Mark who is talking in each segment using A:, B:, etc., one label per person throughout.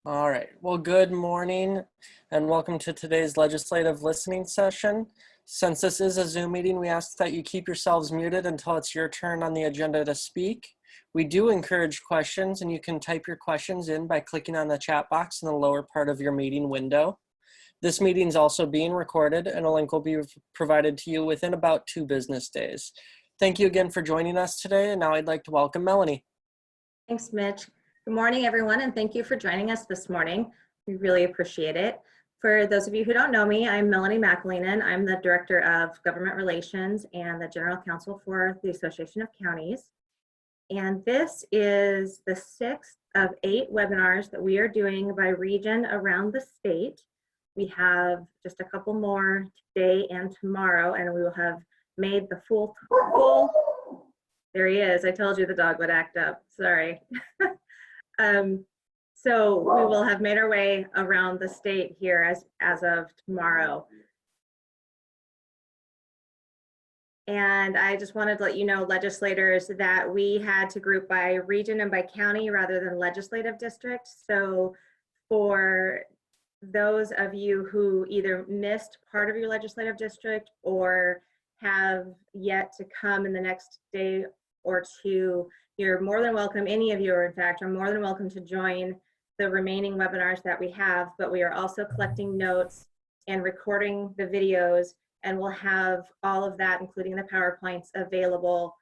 A: All right. Well, good morning and welcome to today's legislative listening session. Since this is a Zoom meeting, we ask that you keep yourselves muted until it's your turn on the agenda to speak. We do encourage questions, and you can type your questions in by clicking on the chat box in the lower part of your meeting window. This meeting is also being recorded, and a link will be provided to you within about 2 business days. Thank you again for joining us today, and now I'd like to welcome Melanie.
B: Thanks, Mitch. Good morning, everyone, and thank you for joining us this morning. We really appreciate it. For those of you who don't know me, I'm Melanie McAleenan. I'm the Director of Government Relations and the General Counsel for the Association of Counties. And this is the 6th of 8 webinars that we are doing by region around the state. We have just a couple more today and tomorrow, and we will have made the full. There he is. I told you the dog would act up. Sorry. So we will have made our way around the state here as of tomorrow. And I just wanted to let you know, legislators, that we had to group by region and by county rather than legislative district. So for those of you who either missed part of your legislative district or have yet to come in the next day or two, you're more than welcome, any of you are in fact, are more than welcome to join the remaining webinars that we have, but we are also collecting notes and recording the videos, and we'll have all of that, including the PowerPoints, available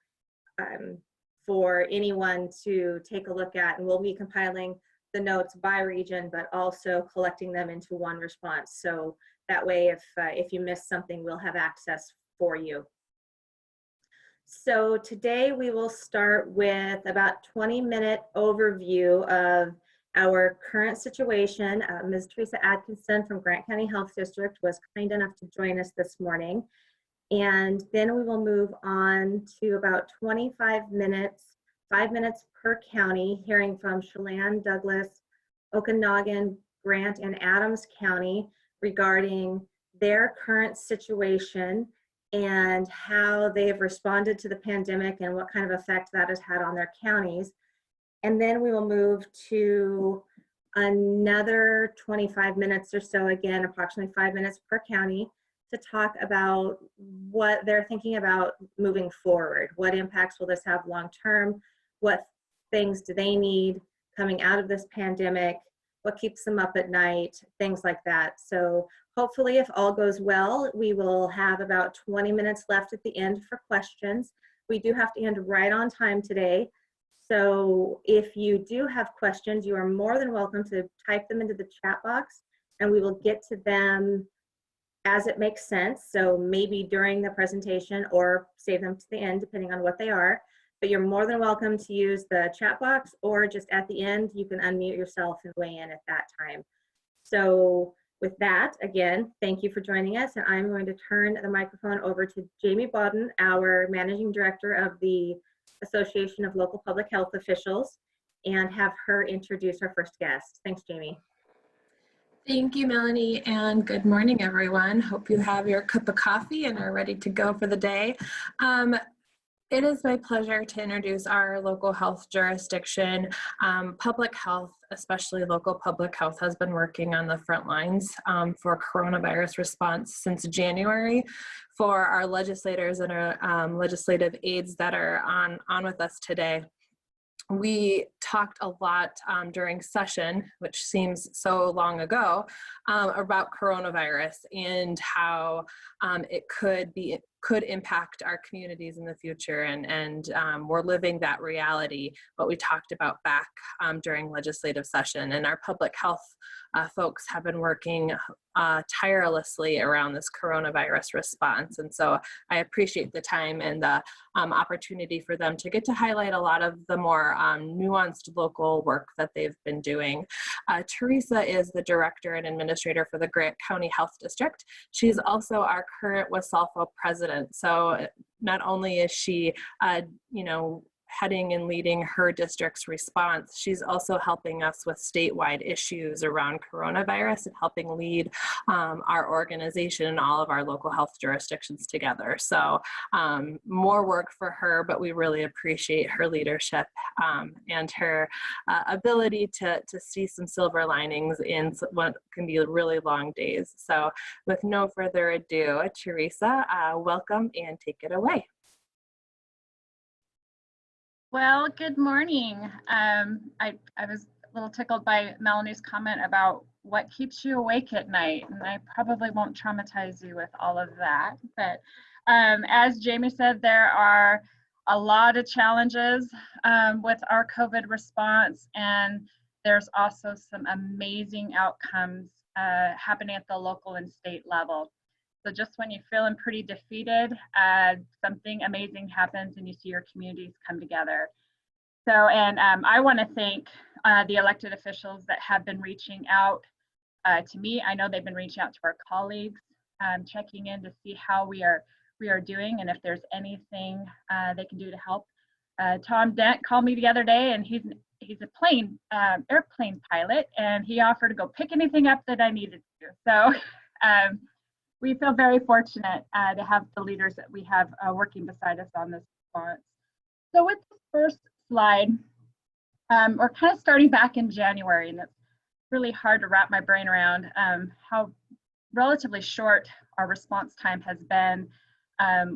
B: for anyone to take a look at, and we'll be compiling the notes by region, but also collecting them into one response. So that way, if you miss something, we'll have access for you. So today we will start with about 20-minute overview of our current situation. Ms. Teresa Atkinson from Grant County Health District was kind enough to join us this morning. And then we will move on to about 25 minutes, 5 minutes per county, hearing from Chelan, Douglas, Okanogan, Grant, and Adams County regarding their current situation and how they've responded to the pandemic and what kind of effect that has had on their counties. And then we will move to another 25 minutes or so, again, approximately 5 minutes per county, to talk about what they're thinking about moving forward. What impacts will this have long-term? What things do they need coming out of this pandemic? What keeps them up at night? Things like that. So hopefully, if all goes well, we will have about 20 minutes left at the end for questions. We do have to end right on time today. So if you do have questions, you are more than welcome to type them into the chat box, and we will get to them as it makes sense. So maybe during the presentation or save them to the end, depending on what they are. But you're more than welcome to use the chat box, or just at the end, you can unmute yourself and weigh in at that time. So with that, again, thank you for joining us. And I'm going to turn the microphone over to Jamie Baden, our Managing Director of the Association of Local Public Health Officials, and have her introduce our first guest. Thanks, Jamie.
C: Thank you, Melanie, and good morning, everyone. Hope you have your cup of coffee and are ready to go for the day. It is my pleasure to introduce our local health jurisdiction. Public health, especially local public health, has been working on the front lines for coronavirus response since January. For our legislators and our legislative aides that are on with us today, we talked a lot during session, which seems so long ago, about coronavirus and how it could impact our communities in the future, and we're living that reality, what we talked about back during legislative session. And our public health folks have been working tirelessly around this coronavirus response. And so I appreciate the time and the opportunity for them to get to highlight a lot of the more nuanced local work that they've been doing. Teresa is the director and administrator for the Grant County Health District. She's also our current WSALFO president. So not only is she, heading and leading her district's response, she's also helping us with statewide issues around coronavirus and helping lead our organization and all of our local health jurisdictions together. So more work for her, but we really appreciate her leadership and her ability to see some silver linings in what can be really long days. So with no further ado, Teresa, welcome and take it away.
D: Well, good morning. I was a little tickled by Melanie's comment about what keeps you awake at night, and I probably won't traumatize you with all of that. But as Jamie said, there are a lot of challenges with our COVID response, and there's also some amazing outcomes happening at the local and state level. So just when you're feeling pretty defeated, something amazing happens and you see your communities come together. So, and I want to thank the elected officials that have been reaching out to me. I know they've been reaching out to our colleagues, checking in to see how we are doing and if there's anything they can do to help. Tom Dent called me the other day, and he's a airplane pilot, and he offered to go pick anything up that I needed to. So we feel very fortunate to have the leaders that we have working beside us on this response. So with the first slide, we're kind of starting back in January, and it's really hard to wrap my brain around how relatively short our response time has been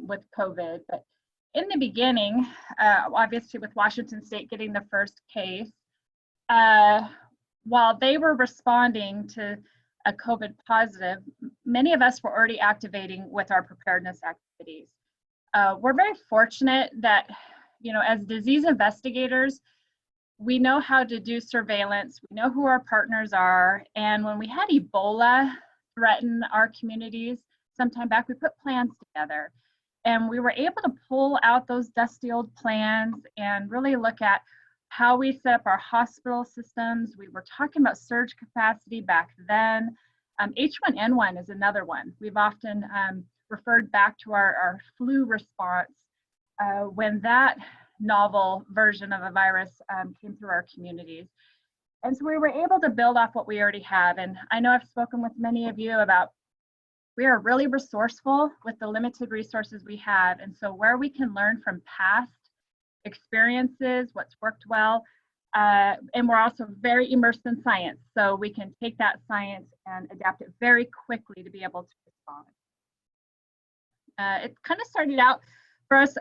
D: with COVID. But in the beginning, obviously with Washington State getting the first case, while they were responding to a COVID positive, many of us were already activating with our preparedness activities. We're very fortunate that, you know, as disease investigators, we know how to do surveillance, we know who our partners are, and when we had Ebola threaten our communities sometime back, we put plans together. And we were able to pull out those dusty old plans and really look at how we set up our hospital systems. We were talking about surge capacity back then. H1N1 is another one. We've often referred back to our flu response when that novel version of a virus came through our communities. And so we were able to build off what we already have. And I know I've spoken with many of you about we are really resourceful with the limited resources we have. And so where we can learn from past experiences, what's worked well, and we're also very immersed in science. So we can take that science and adapt it very quickly to be able to respond. It kind of started out for us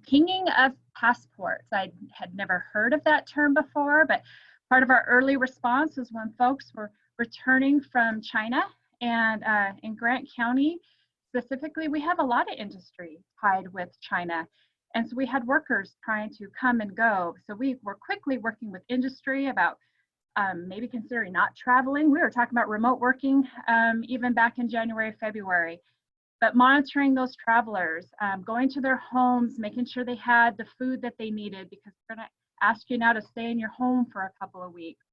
D: pinging of passports. I had never heard of that term before, but part of our early response was when folks were returning from China. And in Grant County, specifically, we have a lot of industry tied with China. And so we had workers trying to come and go. So we were quickly working with industry about maybe considering not traveling. We were talking about remote working even back in January, February. But monitoring those travelers, going to their homes, making sure they had the food that they needed, because we're going to ask you now to stay in your home for a couple of weeks.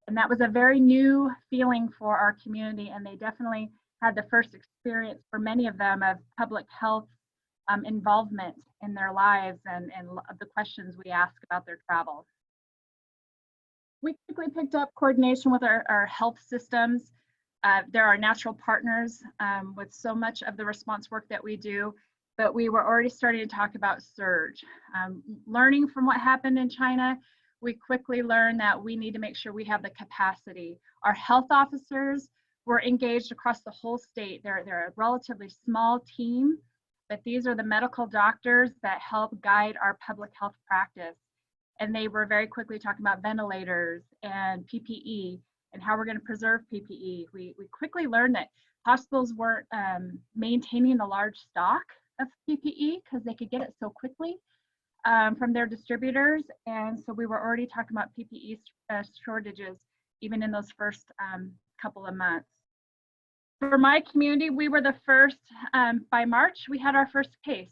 D: And that was a very new feeling for our community, and they definitely had the first experience for many of them of public health involvement in their lives and the questions we ask about their travel. We quickly picked up coordination with our health systems. They're our natural partners with so much of the response work that we do, but we were already starting to talk about surge. Learning from what happened in China, we quickly learned that we need to make sure we have the capacity. Our health officers were engaged across the whole state. They're a relatively small team, but these are the medical doctors that help guide our public health practice. And they were very quickly talking about ventilators and PPE and how we're going to preserve PPE. We quickly learned that hospitals weren't maintaining a large stock of PPE because they could get it so quickly from their distributors. And so we were already talking about PPE shortages even in those first couple of months. For my community, we were the first, by March, we had our first case.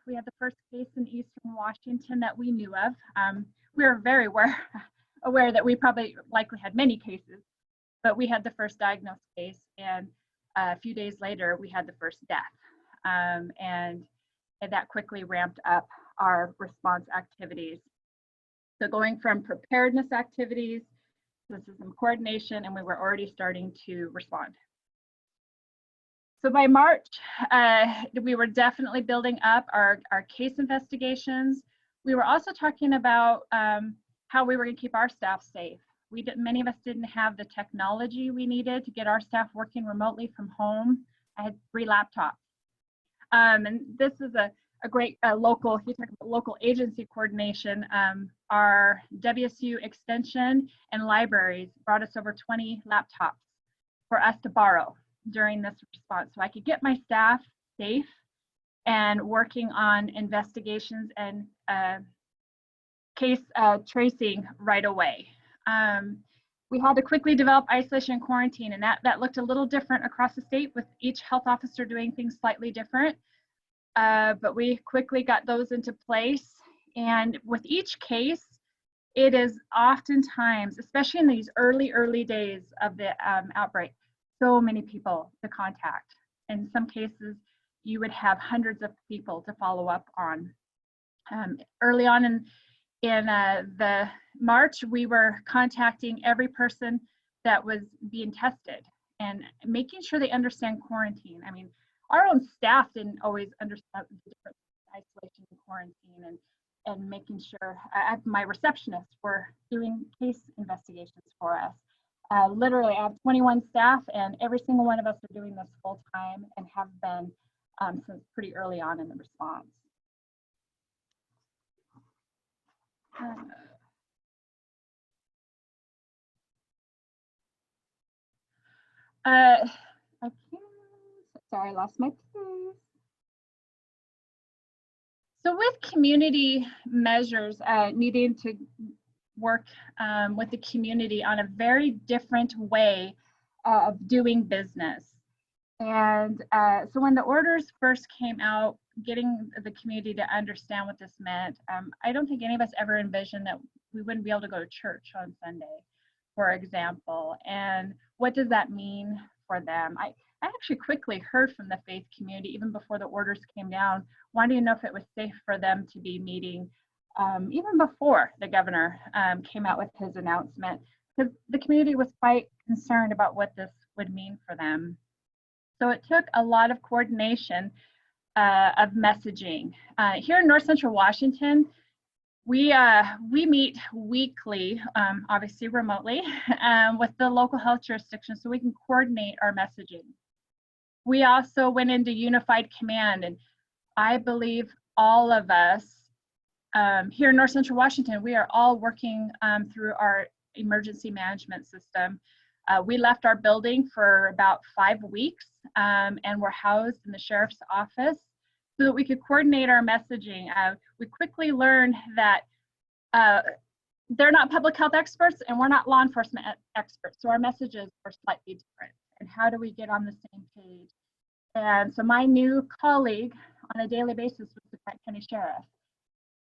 D: We had the first case in Eastern Washington that we knew of. We were very aware that we probably likely had many cases, but we had the first diagnosed case, and a few days later, we had the first death. And that quickly ramped up our response activities. So going from preparedness activities to system coordination, and we were already starting to respond. So by March, we were definitely building up our case investigations. We were also talking about how we were going to keep our staff safe. Many of us didn't have the technology we needed to get our staff working remotely from home. I had 3 laptops. And this is a great local, if you talk about local agency coordination, our WSU extension and libraries brought us over 20 laptops for us to borrow during this response. So I could get my staff safe and working on investigations and case tracing right away. We had to quickly develop isolation and quarantine, and that looked a little different across the state, with each health officer doing things slightly different. But we quickly got those into place. And with each case, it is oftentimes, especially in these early days of the outbreak, so many people to contact. In some cases, you would have hundreds of people to follow up on. Early on in the March, we were contacting every person that was being tested and making sure they understand quarantine. I mean, our own staff didn't always understand the difference between isolation and quarantine, and making sure my receptionists were doing case investigations for us. Literally, I have 21 staff, and every single one of us are doing this full time and have been since pretty early on in the response. Sorry, I lost my place. So with community measures, needing to work with the community on a very different way of doing business. And so when the orders first came out, getting the community to understand what this meant, I don't think any of us ever envisioned that we wouldn't be able to go to church on Sunday, for example. And what does that mean for them? I actually quickly heard from the faith community, even before the orders came down, wanting to know if it was safe for them to be meeting, even before the governor came out with his announcement, because the community was quite concerned about what this would mean for them. So it took a lot of coordination of messaging. Here in North Central Washington, we meet weekly, obviously remotely, with the local health jurisdiction so we can coordinate our messaging. We also went into unified command, and I believe all of us here in North Central Washington, we are all working through our emergency management system. We left our building for about 5 weeks and were housed in the sheriff's office so that we could coordinate our messaging. We quickly learned that they're not public health experts and we're not law enforcement experts, so our messages are slightly different. And how do we get on the same page? And so my new colleague on a daily basis was the Grant County Sheriff.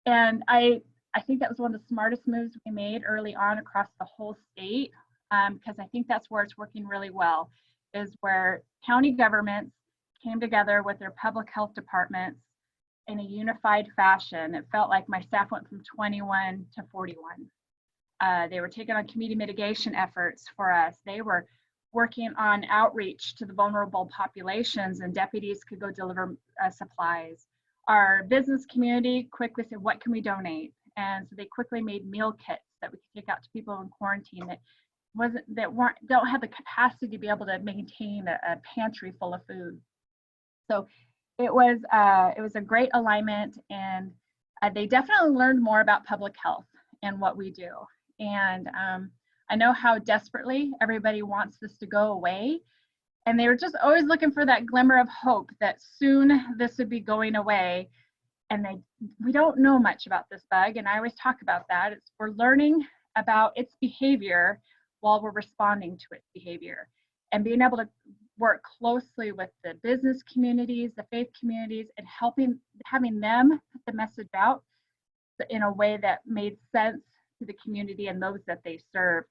D: And I think that was one of the smartest moves we made early on across the whole state, because I think that's where it's working really well, is where county governments came together with their public health departments in a unified fashion. It felt like my staff went from 21 to 41. They were taking on community mitigation efforts for us. They were working on outreach to the vulnerable populations, and deputies could go deliver supplies. Our business community quickly said, what can we donate? And so they quickly made meal kits that we could take out to people in quarantine that don't have the capacity to be able to maintain a pantry full of food. So it was a great alignment, and they definitely learned more about public health and what we do. And I know how desperately everybody wants this to go away, and they were just always looking for that glimmer of hope that soon this would be going away. And we don't know much about this bug, and I always talk about that. We're learning about its behavior while we're responding to its behavior, and being able to work closely with the business communities, the faith communities, and having them put the message out in a way that made sense to the community and those that they serve.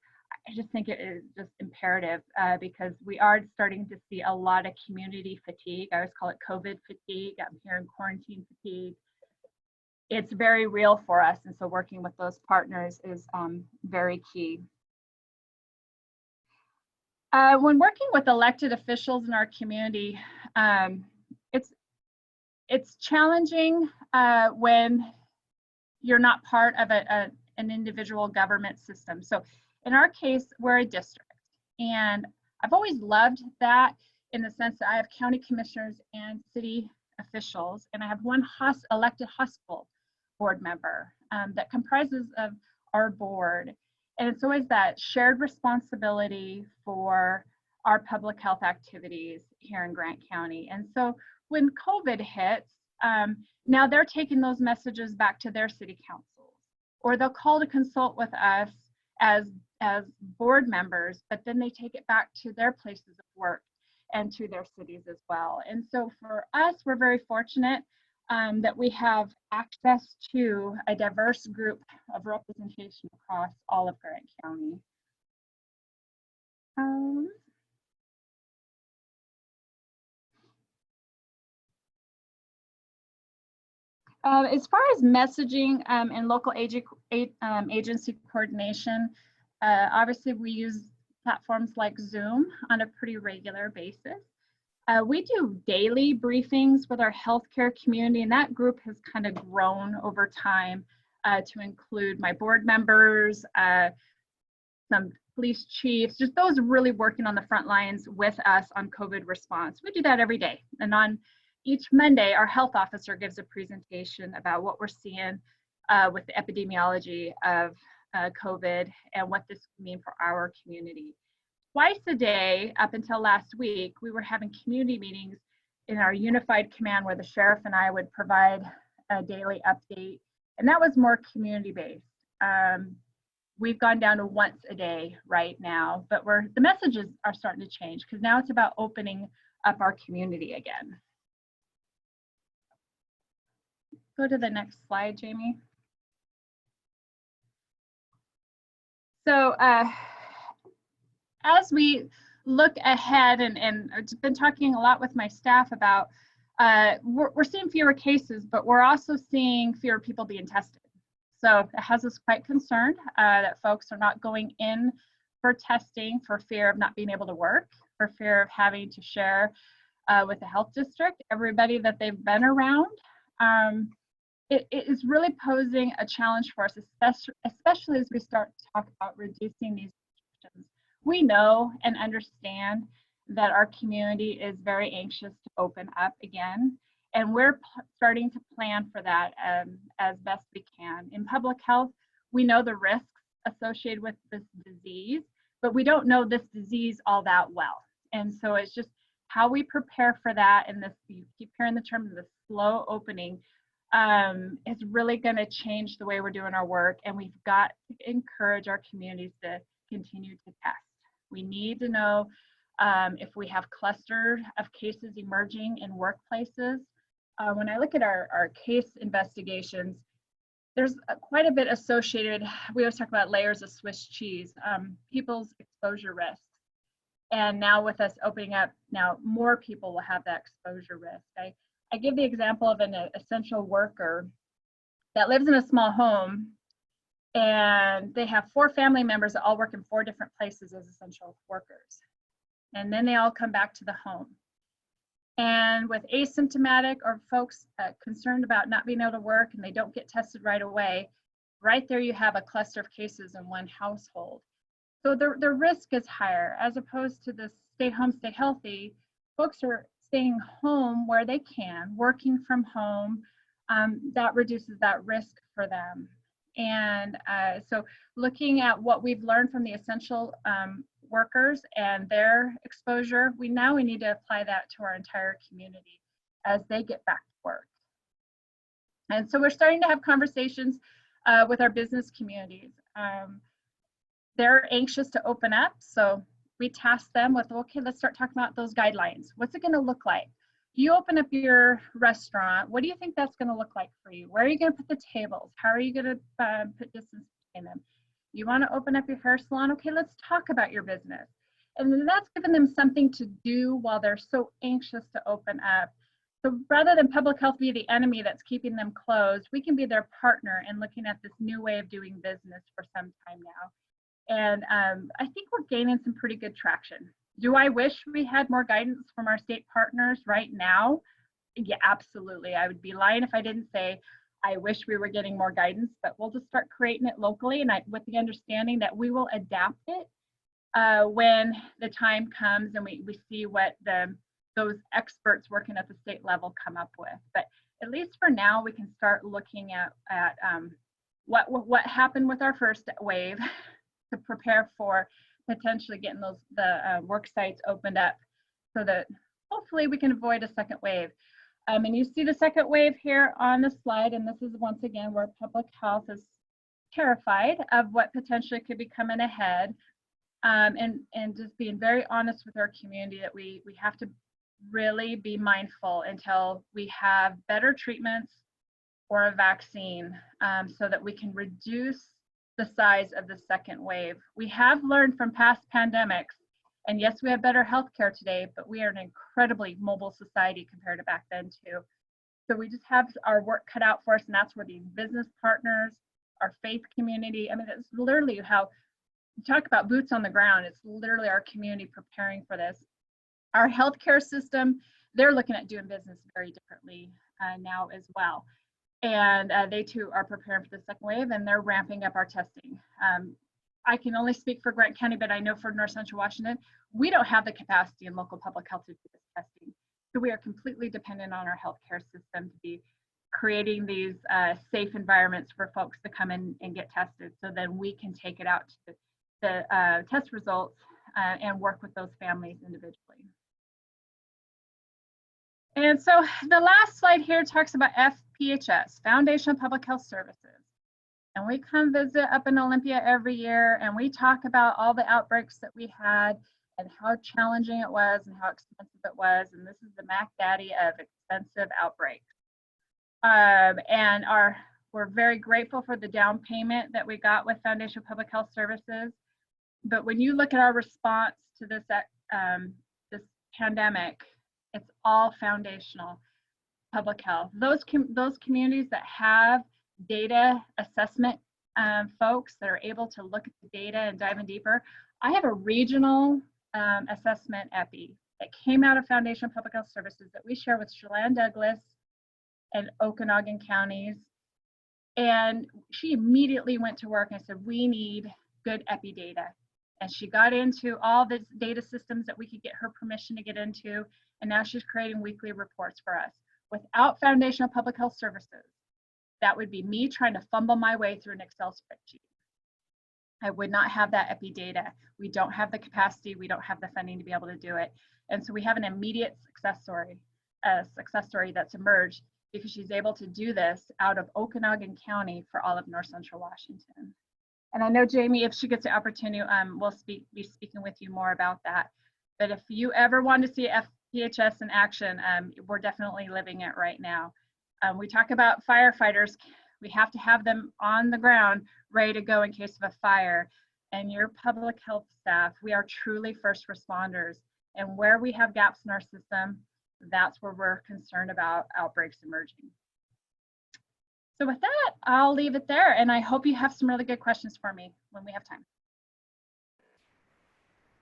D: I just think it is just imperative because we are starting to see a lot of community fatigue. I always call it COVID fatigue. I'm hearing quarantine fatigue. it's very real for us. And so working with those partners is very key. When working with elected officials in our community, it's challenging when you're not part of an individual government system. So in our case, we're a district, and I've always loved that in the sense that I have county commissioners and city officials, and I have one elected hospital board member that comprises of our board. And it's always that shared responsibility for our public health activities here in Grant County. And so when COVID hits, now they're taking those messages back to their city councils, or they'll call to consult with us as board members, but then they take it back to their places of work and to their cities as well. And so for us, we're very fortunate that we have access to a diverse group of representation across all of Grant County. As far as messaging and local agency coordination, obviously we use platforms like Zoom on a pretty regular basis. We do daily briefings with our healthcare community, and that group has kind of grown over time to include my board members, some police chiefs, just those really working on the front lines with us on COVID response. We do that every day. And on each Monday, our health officer gives a presentation about what we're seeing with the epidemiology of COVID and what this could mean for our community. Twice a day, up until last week, we were having community meetings in our unified command where the sheriff and I would provide a daily update, and that was more community-based. We've gone down to once a day right now, but the messages are starting to change because now it's about opening up our community again. Go to the next slide, Jamie. So as we look ahead, and I've been talking a lot with my staff about, we're seeing fewer cases, but we're also seeing fewer people being tested. So it has us quite concerned that folks are not going in for testing for fear of not being able to work, for fear of having to share with the health district, everybody that they've been around. It is really posing a challenge for us, especially as we start to talk about reducing these restrictions. We know and understand that our community is very anxious to open up again, and we're starting to plan for that as best we can. In public health, we know the risks associated with this disease, but we don't know this disease all that well. And so it's just how we prepare for that, and this, you keep hearing the term, the slow opening, is really going to change the way we're doing our work, and we've got to encourage our communities to continue to test. We need to know if we have clusters of cases emerging in workplaces. When I look at our case investigations, there's quite a bit associated. We always talk about layers of Swiss cheese, people's exposure risks. And now with us opening up, now more people will have that exposure risk. I give the example of an essential worker that lives in a small home, and they have 4 family members that all work in 4 different places as essential workers. And then they all come back to the home. And with asymptomatic or folks concerned about not being able to work and they don't get tested right away, right there you have a cluster of cases in one household. So the risk is higher, as opposed to the stay home, stay healthy. Folks are staying home where they can, working from home. That reduces that risk for them. And so looking at what we've learned from the essential workers and their exposure, we need to apply that to our entire community as they get back to work. And so we're starting to have conversations with our business communities. They're anxious to open up, so we task them with, okay, let's start talking about those guidelines. What's it going to look like? You open up your restaurant, what do you think that's going to look like for you? Where are you going to put the tables? How are you going to put distance between them? You want to open up your hair salon? Okay, let's talk about your business. And then that's given them something to do while they're so anxious to open up. So rather than public health be the enemy that's keeping them closed, we can be their partner in looking at this new way of doing business for some time now. And I think we're gaining some pretty good traction. Do I wish we had more guidance from our state partners right now? Yeah, absolutely. I would be lying if I didn't say I wish we were getting more guidance, but we'll just start creating it locally, and with the understanding that we will adapt it when the time comes and we see what those experts working at the state level come up with. But at least for now, we can start looking at what happened with our first wave to prepare for potentially getting the work sites opened up so that hopefully we can avoid a second wave. And you see the second wave here on the slide, and this is once again where public health is terrified of what potentially could be coming ahead, and just being very honest with our community that we have to really be mindful until we have better treatments or a vaccine, so that we can reduce the size of the second wave. We have learned from past pandemics, and yes, we have better healthcare today, but we are an incredibly mobile society compared to back then too. So we just have our work cut out for us, and that's where these business partners, our faith community, I mean, it's literally how you talk about boots on the ground. It's literally our community preparing for this. Our healthcare system, they're looking at doing business very differently now as well. And they too are preparing for the second wave, and they're ramping up our testing. I can only speak for Grant County, but I know for North Central Washington, we don't have the capacity in local public health to do this testing. So we are completely dependent on our healthcare system to be creating these safe environments for folks to come in and get tested, so then we can take it out to the test results and work with those families individually. And so the last slide here talks about FPHS, Foundation of Public Health Services. And we come visit up in Olympia every year, and we talk about all the outbreaks that we had and how challenging it was and how expensive it was. And this is the Mac Daddy of expensive outbreaks. And we're very grateful for the down payment that we got with Foundation of Public Health Services. But when you look at our response to this pandemic, it's all foundational public health. Those communities that have data assessment folks that are able to look at the data and dive in deeper. I have a regional assessment epi that came out of Foundation of Public Health Services that we share with Chelan Douglas and Okanagan counties. And she immediately went to work and said, we need good epi data. And she got into all the data systems that we could get her permission to get into. And now she's creating weekly reports for us. Without Foundation of Public Health Services, that would be me trying to fumble my way through an Excel spreadsheet. I would not have that epi data. We don't have the capacity. We don't have the funding to be able to do it. And so we have an immediate success story that's emerged because she's able to do this out of Okanagan County for all of North Central Washington. And I know Jamie, if she gets the opportunity, we'll be speaking with you more about that. But if you ever want to see FPHS in action, we're definitely living it right now. We talk about firefighters. We have to have them on the ground, ready to go in case of a fire. And your public health staff, we are truly first responders. And where we have gaps in our system, that's where we're concerned about outbreaks emerging. So with that, I'll leave it there. And I hope you have some really good questions for me when we have time.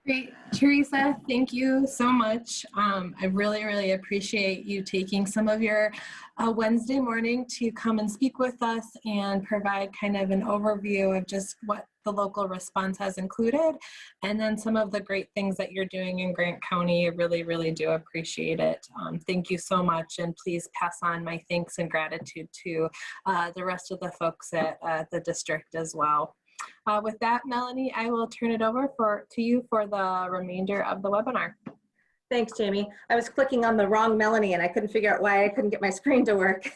C: Great, Teresa, thank you so much. I really appreciate you taking some of your Wednesday morning to come and speak with us and provide kind of an overview of just what the local response has included, and then some of the great things that you're doing in Grant County. I really do appreciate it. Thank you so much, and please pass on my thanks and gratitude to the rest of the folks at the district as well. With that, Melanie, I will turn it over to you for the remainder of the webinar.
B: Thanks, Jamie. I was clicking on the wrong Melanie and I couldn't figure out why I couldn't get my screen to work.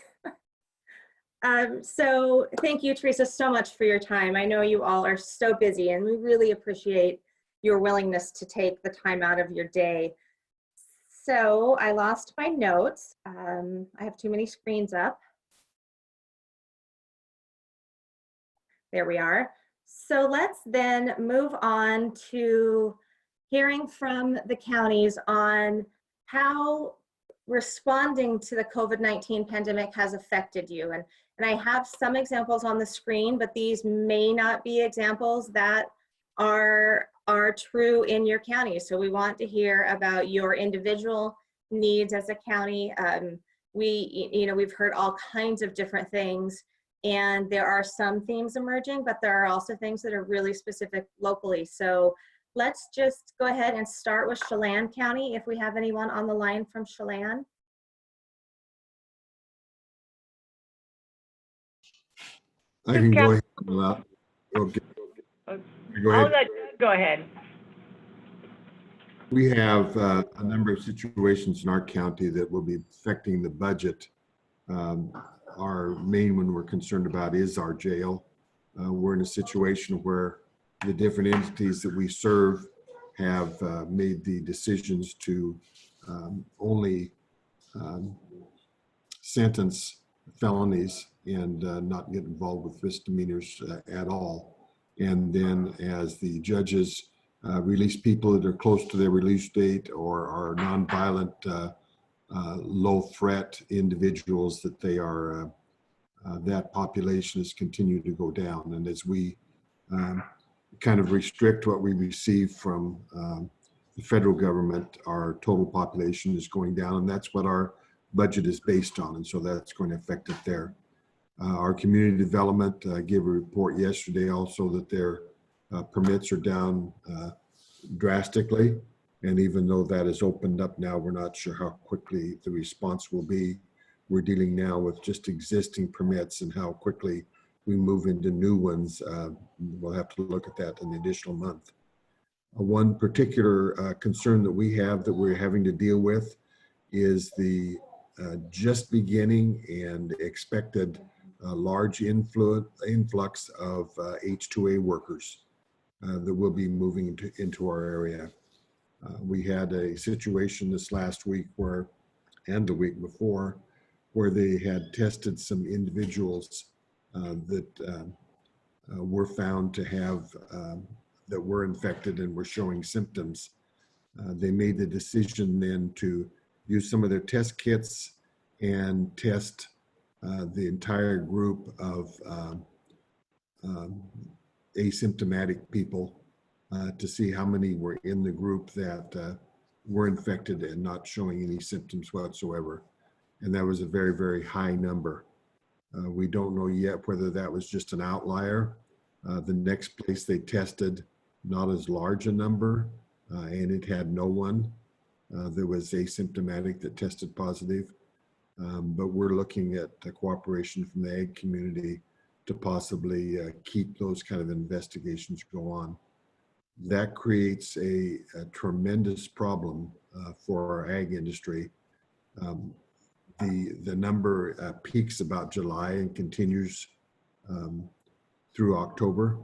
B: So thank you, Teresa, so much for your time. I know you all are so busy, and we really appreciate your willingness to take the time out of your day. So I lost my notes. I have too many screens up. There we are. So let's then move on to hearing from the counties on how responding to the COVID-19 pandemic has affected you. And I have some examples on the screen, but these may not be examples that are true in your county. So we want to hear about your individual needs as a county. We've heard all kinds of different things, and there are some themes emerging, but there are also things that are really specific locally. So let's just go ahead and start with Chelan County, if we have anyone on the line from Chelan.
E: I can go ahead. Okay. Go
F: I'll
E: ahead.
F: let go ahead.
E: We have a number of situations in our county that will be affecting the budget. Our main one we're concerned about is our jail. We're in a situation where the different entities that we serve have made the decisions to only sentence felonies and not get involved with misdemeanors at all. And then as the judges release people that are close to their release date or are nonviolent, low threat individuals, that they are, that population has continued to go down. And as we kind of restrict what we receive from the federal government, our total population is going down, and that's what our budget is based on. And so that's going to affect it there. Our community development gave a report yesterday also that their permits are down drastically. And even though that is opened up now, we're not sure how quickly the response will be. We're dealing now with just existing permits, and how quickly we move into new ones. We'll have to look at that in the additional month. One particular concern that we have that we're having to deal with is the just beginning and expected large influx of H-2A workers that will be moving into our area. We had a situation this last week and the week before, where they had tested some individuals that were found to have, that were infected and were showing symptoms. They made the decision then to use some of their test kits and test the entire group of asymptomatic people to see how many were in the group that were infected and not showing any symptoms whatsoever. And that was a very, very high number. We don't know yet whether that was just an outlier. The next place they tested, not as large a number, and it had no one that was asymptomatic that tested positive. But we're looking at cooperation from the ag community to possibly keep those kind of investigations go on. That creates a tremendous problem for our ag industry. The number peaks about July and continues through October,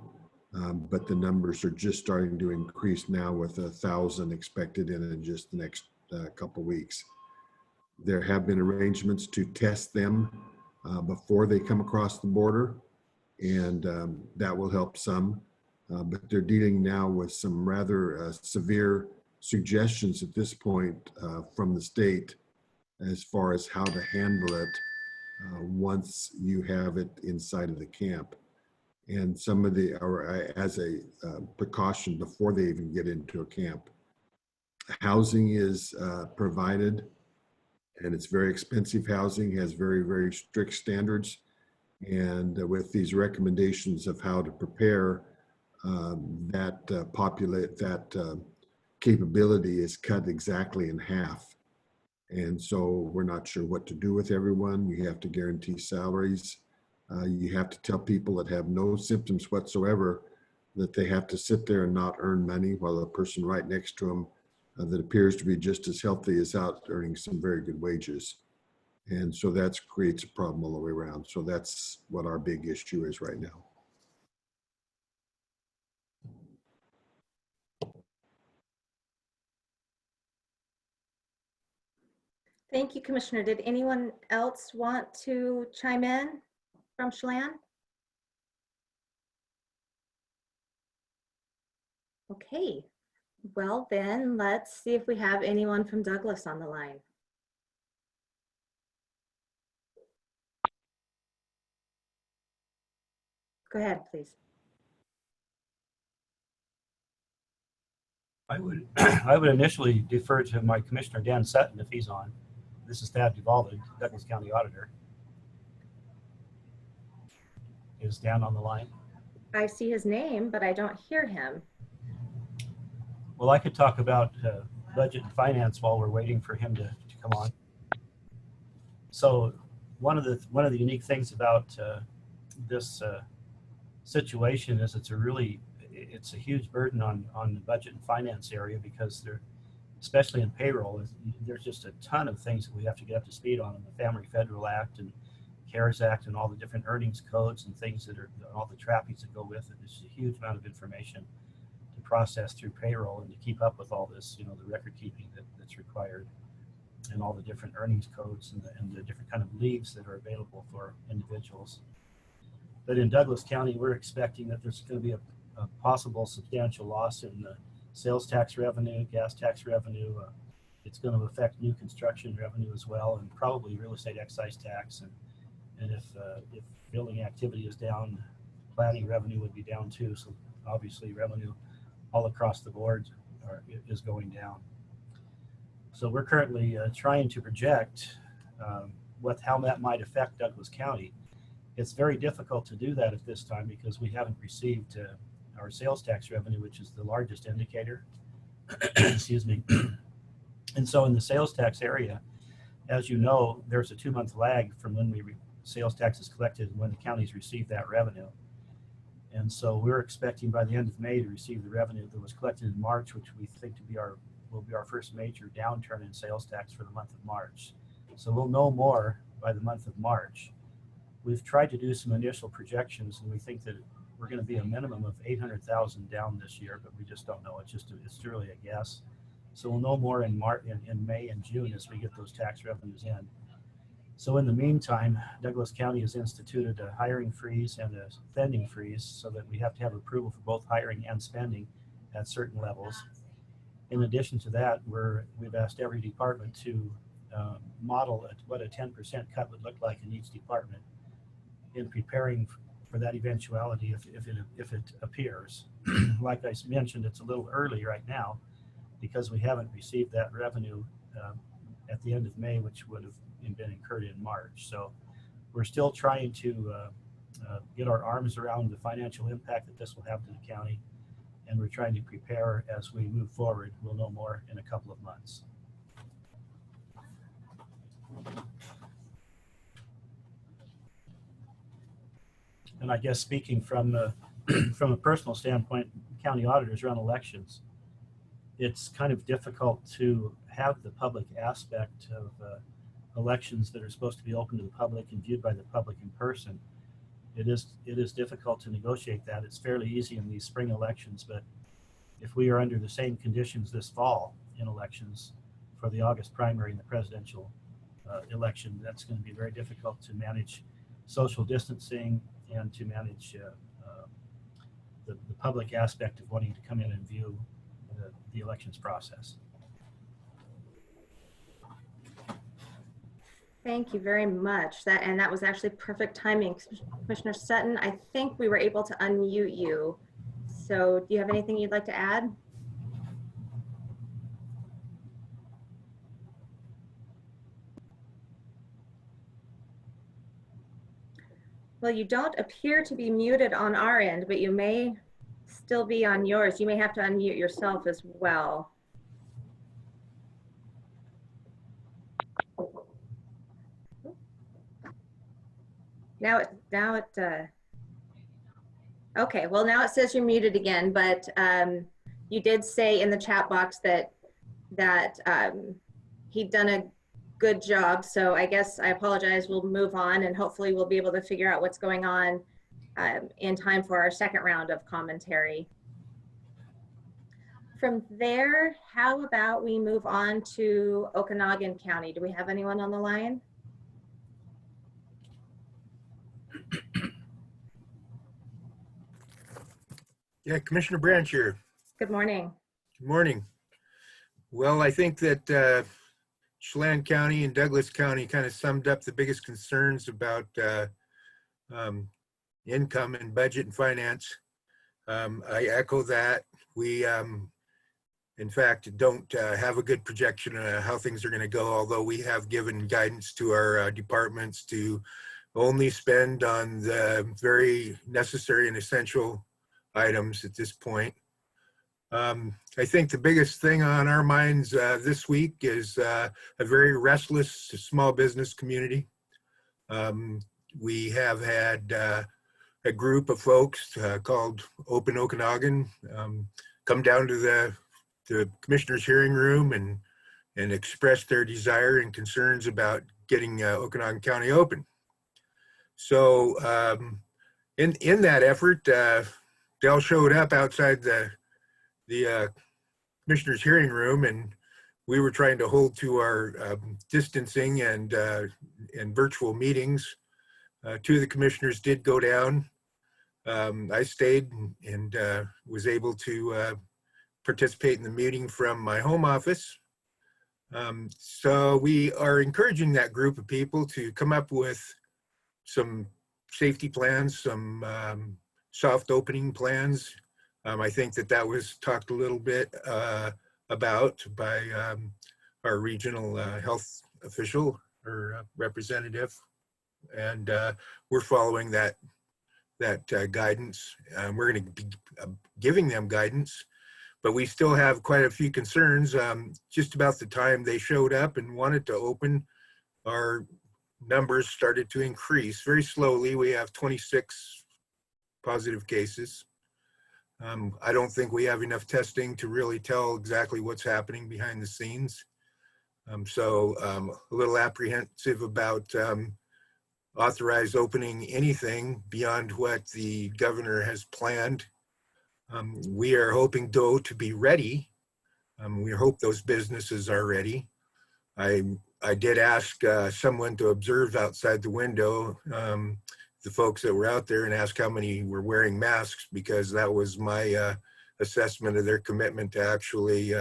E: but the numbers are just starting to increase now, with 1,000 expected in just the next couple of weeks. There have been arrangements to test them before they come across the border, and that will help some. But they're dealing now with some rather severe suggestions at this point from the state as far as how to handle it once you have it inside of the camp. And some of the, or as a precaution before they even get into a camp. Housing is provided, and it's very expensive housing, has very, very strict standards. And with these recommendations of how to prepare, that capability is cut exactly in half. And so we're not sure what to do with everyone. You have to guarantee salaries. You have to tell people that have no symptoms whatsoever that they have to sit there and not earn money, while the person right next to them that appears to be just as healthy is out earning some very good wages. And so that creates a problem all the way around. So that's what our big issue is right now.
B: Thank you, Commissioner. Did anyone else want to chime in from Chelan? Okay, well then let's see if we have anyone from Douglas on the line. Go ahead, please.
F: I would I would initially defer to my Commissioner Dan Sutton if he's on. This is Thad Duvalde, Douglas County Auditor. Is Dan on the line?
B: I see his name, but I don't hear him.
F: Well, I could talk about budget and finance while we're waiting for him to come on. So one of the unique things about this situation is it's a huge burden on the budget and finance area, because they're, especially in payroll, there's just a ton of things that we have to get up to speed on in the Family Federal Act and CARES Act and all the different earnings codes and things that are, all the trappings that go with it. It's a huge amount of information to process through payroll and to keep up with all this, you know, the record keeping that's required, and all the different earnings codes and the different kind of leaves that are available for individuals. But in Douglas County, we're expecting that there's going to be a possible substantial loss in the sales tax revenue, gas tax revenue. It's going to affect new construction revenue as well, and probably real estate excise tax. And if building activity is down, planning revenue would be down too. So obviously revenue all across the board is going down. So we're currently trying to project how that might affect Douglas County. It's very difficult to do that at this time because we haven't received our sales tax revenue, which is the largest indicator. Excuse me. And so in the sales tax area, as you know, there's a 2-month lag from when sales tax is collected and when the counties receive that revenue. And so we're expecting by the end of May to receive the revenue that was collected in March, which we think will be our first major downturn in sales tax for the month of March. So we'll know more by the month of March. We've tried to do some initial projections, and we think that we're going to be a minimum of 800,000 down this year, but we just don't know. It's really a guess. So we'll know more in May and June as we get those tax revenues in. So in the meantime, Douglas County has instituted a hiring freeze and a spending freeze, so that we have to have approval for both hiring and spending at certain levels. In addition to that, we've asked every department to model what a 10% cut would look like in each department, in preparing for that eventuality if it appears. Like I mentioned, it's a little early right now because we haven't received that revenue at the end of May, which would have been incurred in March. So we're still trying to get our arms around the financial impact that this will have to the county, and we're trying to prepare as we move forward. We'll know more in a couple of months. And I guess speaking from from a personal standpoint, county auditors run elections. It's kind of difficult to have the public aspect of elections that are supposed to be open to the public and viewed by the public in person. It is difficult to negotiate that. It's fairly easy in these spring elections, but if we are under the same conditions this fall in elections for the August primary and the presidential election, that's going to be very difficult to manage social distancing and to manage the public aspect of wanting to come in and view the elections process.
B: Thank you very much. That was actually perfect timing. Commissioner Sutton, I think we were able to unmute you. So do you have anything you'd like to add? Well, you don't appear to be muted on our end, but you may still be on yours. You may have to unmute yourself as well. Okay, well now it says you're muted again, but you did say in the chat box that he'd done a good job. So I guess I apologize. We'll move on, and hopefully we'll be able to figure out what's going on in time for our second round of commentary. From there, how about we move on to Okanogan County? Do we have anyone on the line?
G: Yeah, Commissioner Branch here.
B: Good morning.
G: Good morning. Well, I think that Chelan County and Douglas County kind of summed up the biggest concerns about income in budget and finance. I echo that. We, in fact, don't have a good projection on how things are going to go, although we have given guidance to our departments to only spend on the very necessary and essential items at this point. I think the biggest thing on our minds this week is a very restless small business community. We have had a group of folks called Open Okanagan come down to the commissioner's hearing room and express their desire and concerns about getting Okanagan County open. So in that effort, Dell showed up outside the commissioner's hearing room, and we were trying to hold to our distancing and virtual meetings. Two of the commissioners did go down. I stayed and was able to participate in the meeting from my home office. So we are encouraging that group of people to come up with some safety plans, some soft opening plans. I think that was talked a little bit about by our regional health official or representative, and we're following that guidance. We're going to be giving them guidance, but we still have quite a few concerns. Just about the time they showed up and wanted to open, our numbers started to increase very slowly. We have 26 positive cases. I don't think we have enough testing to really tell exactly what's happening behind the scenes. So a little apprehensive about authorized opening anything beyond what the governor has planned. We are hoping though to be ready. We hope those businesses are ready. I did ask someone to observe outside the window, the folks that were out there, and ask how many were wearing masks, because that was my assessment of their commitment to actually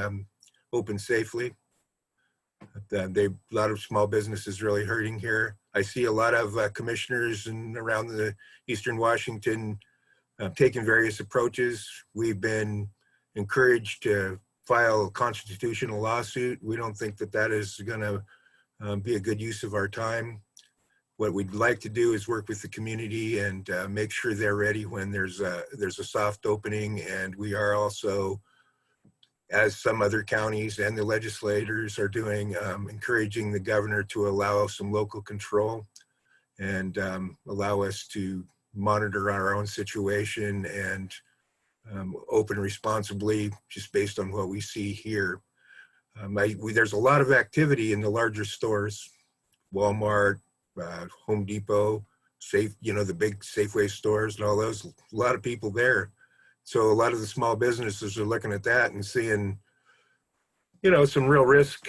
G: open safely. A lot of small businesses really hurting here. I see a lot of commissioners and around the Eastern Washington taking various approaches. We've been encouraged to file a constitutional lawsuit. We don't think that is going to be a good use of our time. What we'd like to do is work with the community and make sure they're ready when there's a soft opening. And we are also, as some other counties and the legislators are doing, encouraging the governor to allow some local control and allow us to monitor our own situation and open responsibly just based on what we see here. There's a lot of activity in the larger stores, Walmart, Home Depot, the big Safeway stores and all those, a lot of people there. So a lot of the small businesses are looking at that and seeing, some real risk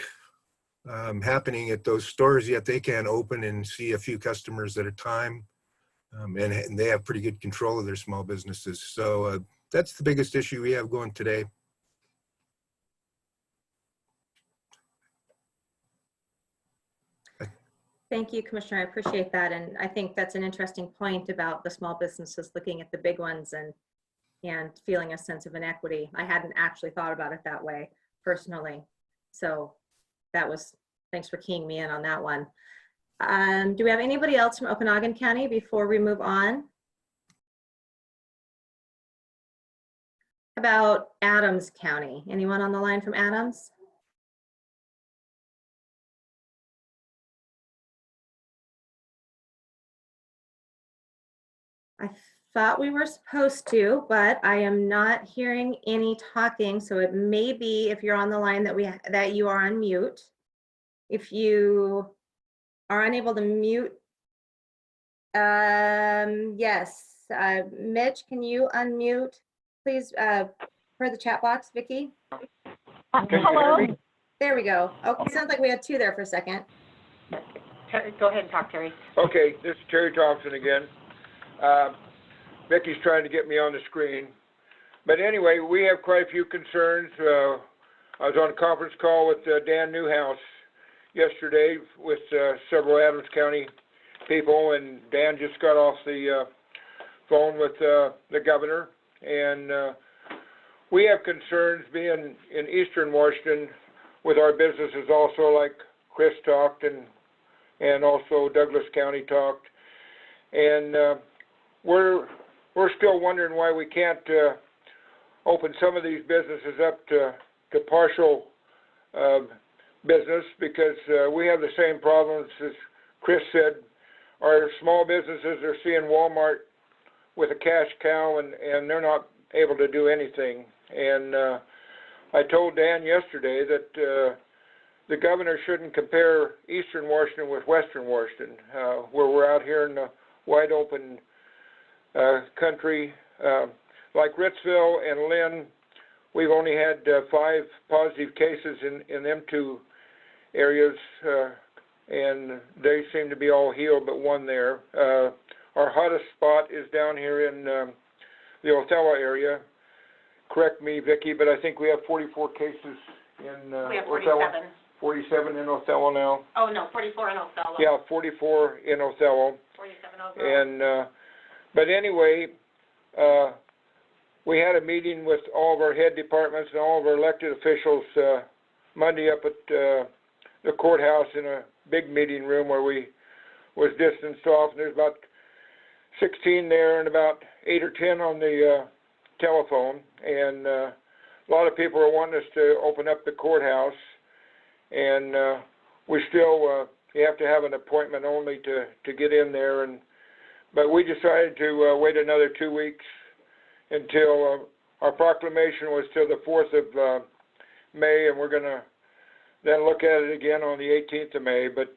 G: happening at those stores, yet they can open and see a few customers at a time. And they have pretty good control of their small businesses. So that's the biggest issue we have going today.
B: Thank you, Commissioner. I appreciate that. And I think that's an interesting point about the small businesses looking at the big ones and feeling a sense of inequity. I hadn't actually thought about it that way personally. So thanks for keying me in on that one. Do we have anybody else from Okanagan County before we move on? About Adams County? Anyone on the line from Adams? I thought we were supposed to, but I am not hearing any talking. So it may be, if you're on the line, that you are on mute. If you are unable to mute, yes. Mitch, can you unmute, please, per the chat box, Vicki?
H: Hello.
B: There we go. Oh, it sounds like we had two there for a second.
H: Go ahead and talk, Terry.
I: Okay, this is Terry Thompson again. Vicky's trying to get me on the screen. But anyway, we have quite a few concerns. I was on a conference call with Dan Newhouse yesterday with several Adams County people, and Dan just got off the phone with the governor, and we have concerns being in eastern Washington with our businesses also, like Chris talked, and also Douglas County talked, and we're still wondering why we can't open some of these businesses up to partial business, because we have the same problems as Chris said. Our small businesses are seeing Walmart with a cash cow, and they're not able to do anything. And I told Dan yesterday that the governor shouldn't compare eastern Washington with western Washington, where we're out here in the wide open country. Like Ritzville and Lynn, we've only had 5 positive cases in them 2 areas, and they seem to be all healed but 1 there. Our hottest spot is down here in the Othello area. Correct me, Vicki, but I think we have 44 cases in
H: We have
I: Othello.
H: 47.
I: 47 in Othello now.
H: Oh, no, 44 in Othello.
I: Yeah, 44 in Othello.
H: 47 overall.
I: And but anyway, we had a meeting with all of our head departments and all of our elected officials Monday up at the courthouse in a big meeting room where we was distanced off, and there's about 16 there and about 8 or 10 on the telephone, and a lot of people are wanting us to open up the courthouse, and we still you have to have an appointment only to get in there, but we decided to wait another 2 weeks until our proclamation was till the 4th of May, and we're going to then look at it again on the 18th of May. But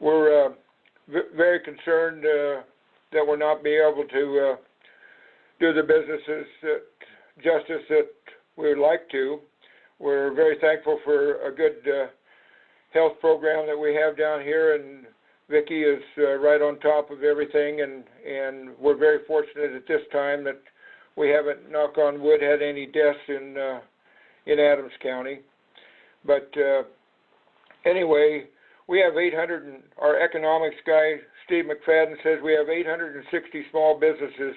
I: we're very concerned that we're not be able to do the businesses justice that we would like to. We're very thankful for a good health program that we have down here, and Vicki is right on top of everything, and we're very fortunate at this time that we haven't, knock on wood, had any deaths in Adams County. But anyway, we have 800, and our economics guy, Steve McFadden, says we have 860 small businesses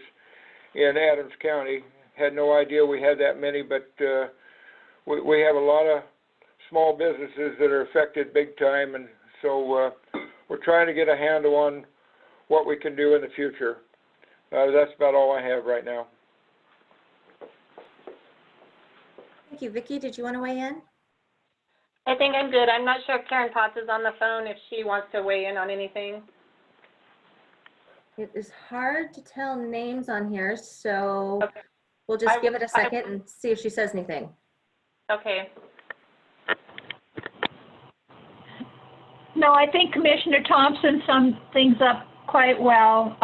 I: in Adams County. Had no idea we had that many, but we have a lot of small businesses that are affected big time, and so we're trying to get a handle on what we can do in the future. That's about all I have right now.
B: Thank you. Vicki, did you want to weigh in?
H: I think I'm good. I'm not sure if Karen Potts is on the phone, if she wants to weigh in on anything.
B: It is hard to tell names on here, so
H: Okay.
B: we'll just give it a second and see if she says anything.
H: Okay.
J: No, I think Commissioner Thompson summed things up quite well.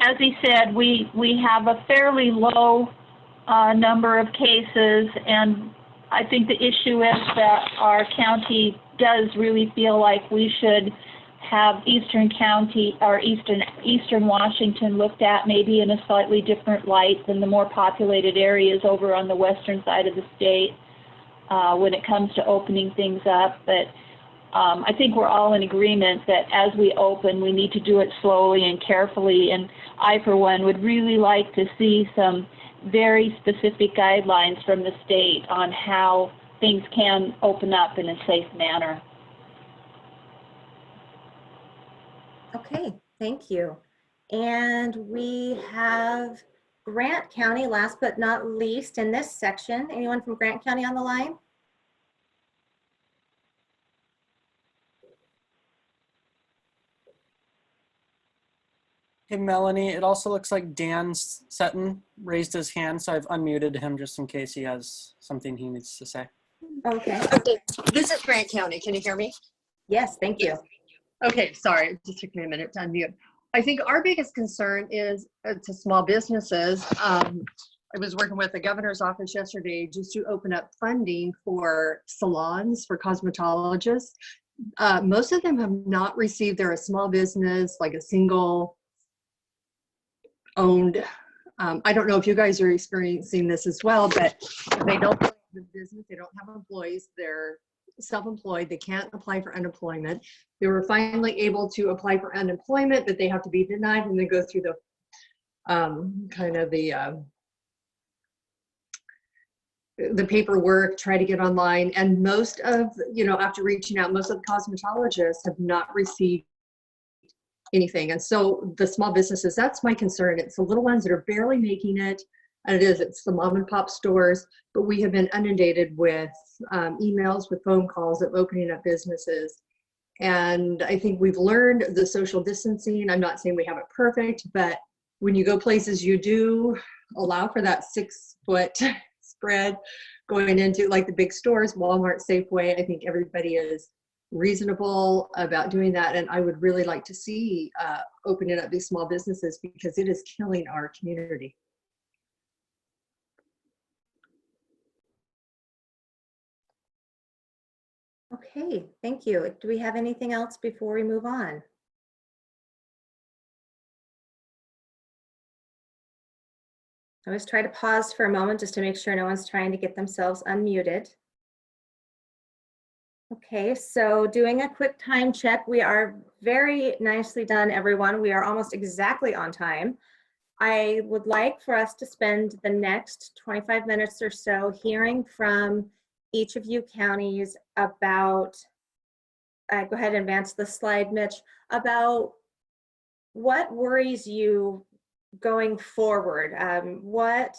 J: As he said, we have a fairly low number of cases, and I think the issue is that our county does really feel like we should have Eastern County or Eastern Washington looked at maybe in a slightly different light than the more populated areas over on the western side of the state when it comes to opening things up. But I think we're all in agreement that as we open, we need to do it slowly and carefully. And I, for one, would really like to see some very specific guidelines from the state on how things can open up in a safe manner.
B: Okay, thank you. And we have Grant County, last but not least in this section. Anyone from Grant County on the line?
A: Hey, Melanie, it also looks like Dan Sutton raised his hand, so I've unmuted him just in case he has something he needs to say.
B: Okay.
K: Okay, this is Grant County. Can you hear me?
B: Yes, thank you.
K: Okay, sorry, it just took me a minute to unmute. I think our biggest concern is to small businesses. I was working with the governor's office yesterday just to open up funding for salons for cosmetologists. Most of them have not received their small business, like a single owned. I don't know if you guys are experiencing this as well, but if they don't have a business, they don't have employees, they're self-employed, they can't apply for unemployment. They were finally able to apply for unemployment, but they have to be denied and they go through the kind of the paperwork, try to get online. And most of, after reaching out, most of the cosmetologists have not received anything. And so the small businesses, that's my concern. It's the little ones that are barely making it. And it's the mom and pop stores, but we have been inundated with emails, with phone calls of opening up businesses. And I think we've learned the social distancing. I'm not saying we have it perfect, but when you go places, you do allow for that 6-foot spread going into like the big stores, Walmart, Safeway. I think everybody is reasonable about doing that. And I would really like to see opening up these small businesses because it is killing our community.
B: Okay, thank you. Do we have anything else before we move on? I always try to pause for a moment just to make sure no one's trying to get themselves unmuted. Okay, so doing a quick time check. We are very nicely done, everyone. We are almost exactly on time. I would like for us to spend the next 25 minutes or so hearing from each of you counties about, go ahead and advance the slide, Mitch, about what worries you going forward. What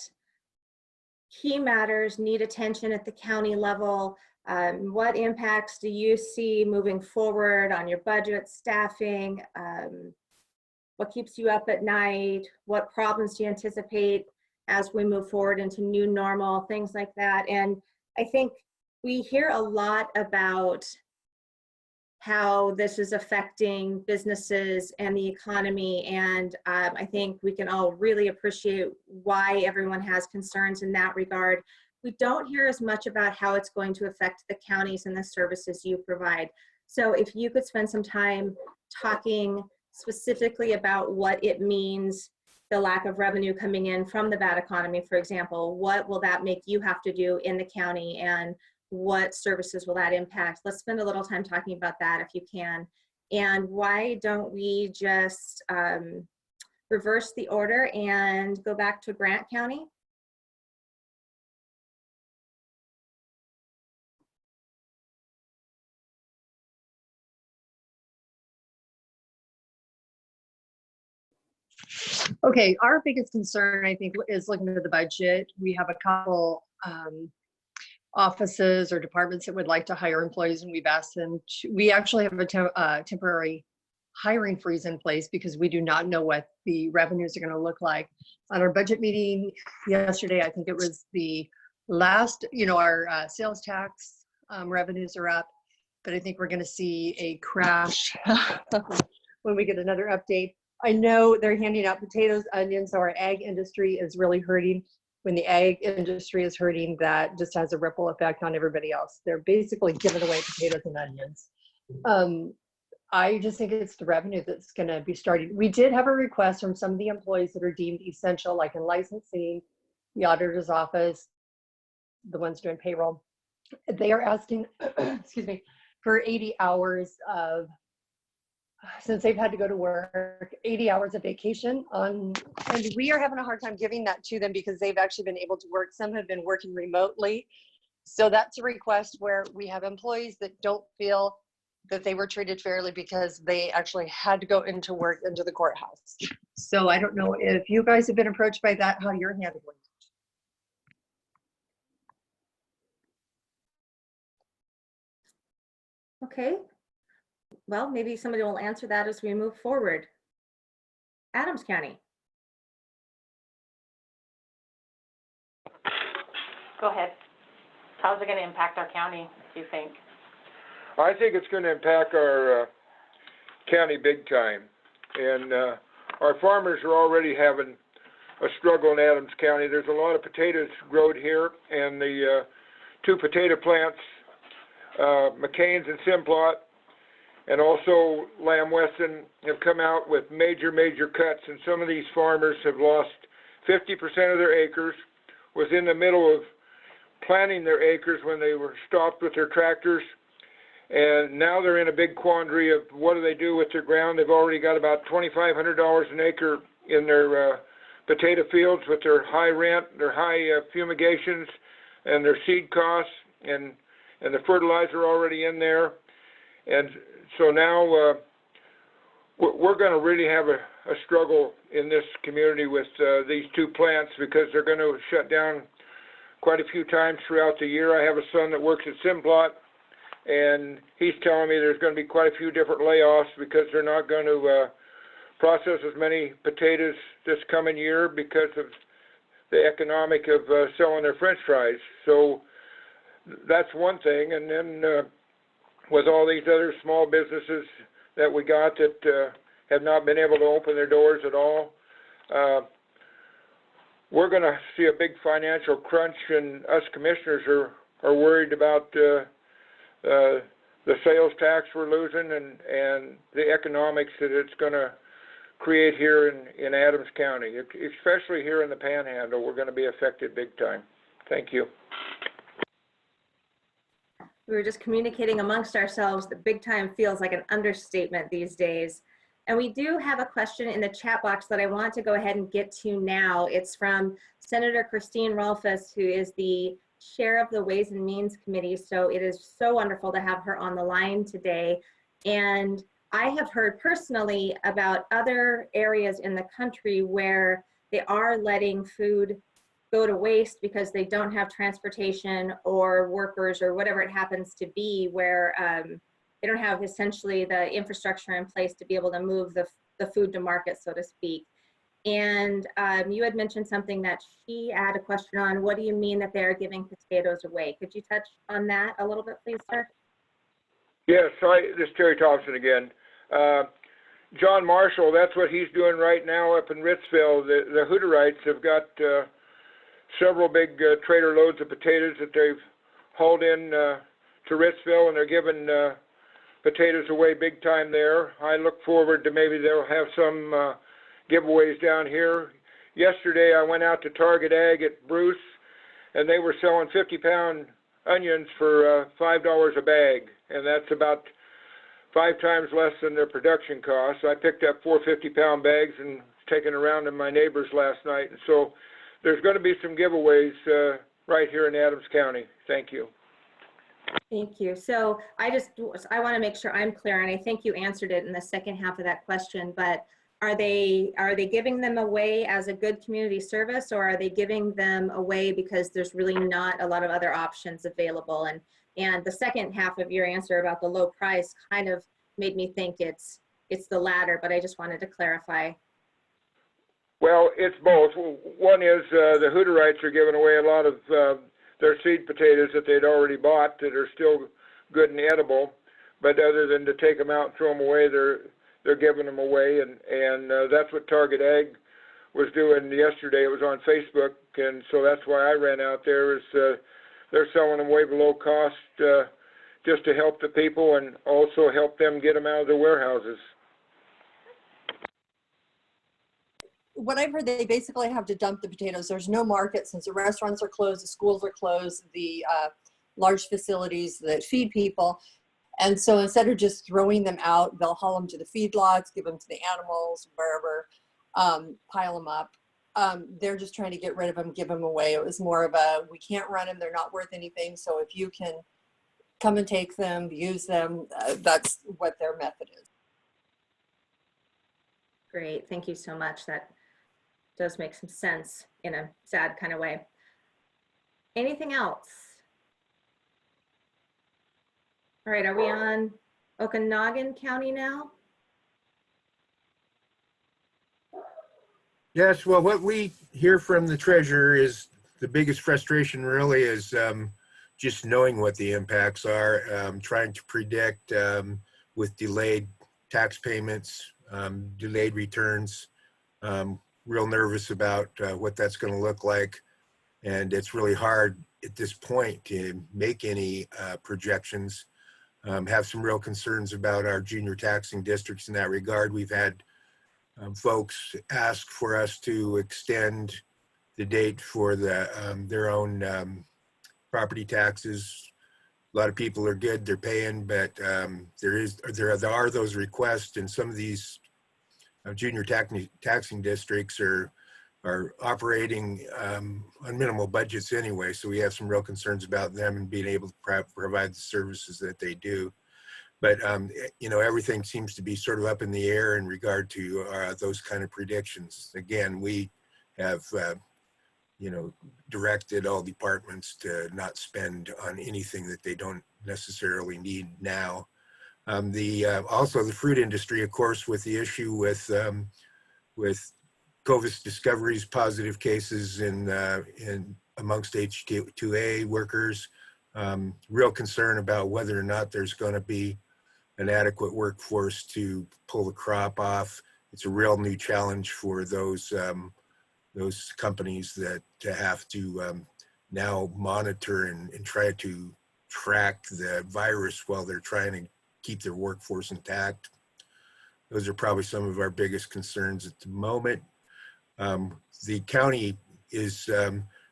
B: key matters need attention at the county level? What impacts do you see moving forward on your budget, staffing? What keeps you up at night? What problems do you anticipate as we move forward into new normal, things like that? And I think we hear a lot about how this is affecting businesses and the economy. And I think we can all really appreciate why everyone has concerns in that regard. We don't hear as much about how it's going to affect the counties and the services you provide. So if you could spend some time talking specifically about what it means, the lack of revenue coming in from the bad economy, for example, what will that make you have to do in the county and what services will that impact? Let's spend a little time talking about that if you can. And why don't we just reverse the order and go back to Grant County?
K: Okay, our biggest concern, I think, is looking at the budget. We have a couple offices or departments that would like to hire employees, and we've asked them to, we actually have a temporary hiring freeze in place because we do not know what the revenues are going to look like. On our budget meeting yesterday, I think it was the last, our sales tax revenues are up, but I think we're going to see a crash when we get another update. I know they're handing out potatoes, onions, so our ag industry is really hurting. When the ag industry is hurting, that just has a ripple effect on everybody else. They're basically giving away potatoes and onions. I just think it's the revenue that's going to be starting. We did have a request from some of the employees that are deemed essential, like in licensing, the auditor's office, the ones doing payroll. They are asking, excuse me, for 80 hours of, since they've had to go to work, 80 hours of vacation and we are having a hard time giving that to them because they've actually been able to work. Some have been working remotely. So that's a request where we have employees that don't feel that they were treated fairly because they actually had to go into work into the courthouse. So I don't know if you guys have been approached by that, how you're handling it.
B: Okay. Well, maybe somebody will answer that as we move forward. Adams County.
H: Go ahead. How's it going to impact our county, do you think?
I: I think it's going to impact our county big time. And our farmers are already having a struggle in Adams County. There's a lot of potatoes grown here, and the two potato plants, McCain's and Simplot, and also Lamb Weston, have come out with major cuts, and some of these farmers have lost 50% of their acres, was in the middle of planting their acres when they were stopped with their tractors, and now they're in a big quandary of what do they do with their ground. They've already got about $2,500 an acre in their potato fields with their high rent, their high fumigations, and their seed costs, and the fertilizer already in there. And so now we're going to really have a struggle in this community with these two plants, because they're going to shut down quite a few times throughout the year. I have a son that works at Simplot, and he's telling me there's going to be quite a few different layoffs because they're not going to process as many potatoes this coming year because of the economic of selling their French fries. So that's one thing. And then with all these other small businesses that we got that have not been able to open their doors at all, we're going to see a big financial crunch, and us commissioners are worried about the sales tax we're losing and the economics that it's going to create here in Adams County, especially here in the Panhandle. We're going to be affected big time. Thank you.
B: We were just communicating amongst ourselves that big time feels like an understatement these days. And we do have a question in the chat box that I want to go ahead and get to now. It's from Senator Christine Rolfes, who is the chair of the Ways and Means Committee. So it is so wonderful to have her on the line today. And I have heard personally about other areas in the country where they are letting food go to waste because they don't have transportation or workers or whatever it happens to be, where they don't have essentially the infrastructure in place to be able to move the food to market, so to speak. And you had mentioned something that she had a question on. What do you mean that they're giving potatoes away? Could you touch on that a little bit, please, sir?
I: Yes, this is Terry Thompson again. John Marshall, that's what he's doing right now up in Ritzville. The Hooterites have got several big trailer loads of potatoes that they've hauled in to Ritzville, and they're giving potatoes away big time there. I look forward to maybe they'll have some giveaways down here. Yesterday I went out to Target Ag at Bruce, and they were selling 50-pound onions for $5 a bag, and that's about 5 times less than their production costs. I picked up 4 50-pound bags and taken around to my neighbors last night. And so there's going to be some giveaways right here in Adams County. Thank you.
B: Thank you. So I want to make sure I'm clear, and I think you answered it in the second half of that question, but are they giving them away as a good community service, or are they giving them away because there's really not a lot of other options available? And the second half of your answer about the low price kind of made me think it's the latter, but I just wanted to clarify.
I: Well, it's both. One is the Hooterites are giving away a lot of their seed potatoes that they'd already bought that are still good and edible, but other than to take them out and throw them away, they're giving them away, and that's what Target Ag was doing yesterday. It was on Facebook, and so that's why I ran out there. They're selling them way below cost just to help the people and also help them get them out of their warehouses.
K: What I've heard, they basically have to dump the potatoes. There's no market since the restaurants are closed, the schools are closed, the large facilities that feed people. And so instead of just throwing them out, they'll haul them to the feedlots, give them to the animals, wherever, pile them up. They're just trying to get rid of them, give them away. It was more of a, we can't run them, they're not worth anything. So if you can come and take them, use them, that's what their method is.
B: Great, thank you so much. That does make some sense in a sad kind of way. Anything else? All right, are we on Okanogan County now?
G: Yes, well, what we hear from the treasurer is the biggest frustration really is just knowing what the impacts are, trying to predict with delayed tax payments, delayed returns, real nervous about what that's going to look like. And it's really hard at this point to make any projections. Have some real concerns about our junior taxing districts in that regard. We've had folks ask for us to extend the date for their own property taxes. A lot of people are good, they're paying, but there are those requests, and some of these junior taxing districts are are operating on minimal budgets anyway, so we have some real concerns about them and being able to provide the services that they do. But you know, everything seems to be sort of up in the air in regard to those kind of predictions. Again, we have you know, directed all departments to not spend on anything that they don't necessarily need now. Also the fruit industry, of course, with the issue with COVID discoveries, positive cases in amongst H2A workers, real concern about whether or not there's going to be an adequate workforce to pull the crop off. It's a real new challenge for those companies that have to now monitor and try to track the virus while they're trying to keep their workforce intact. Those are probably some of our biggest concerns at the moment. The county is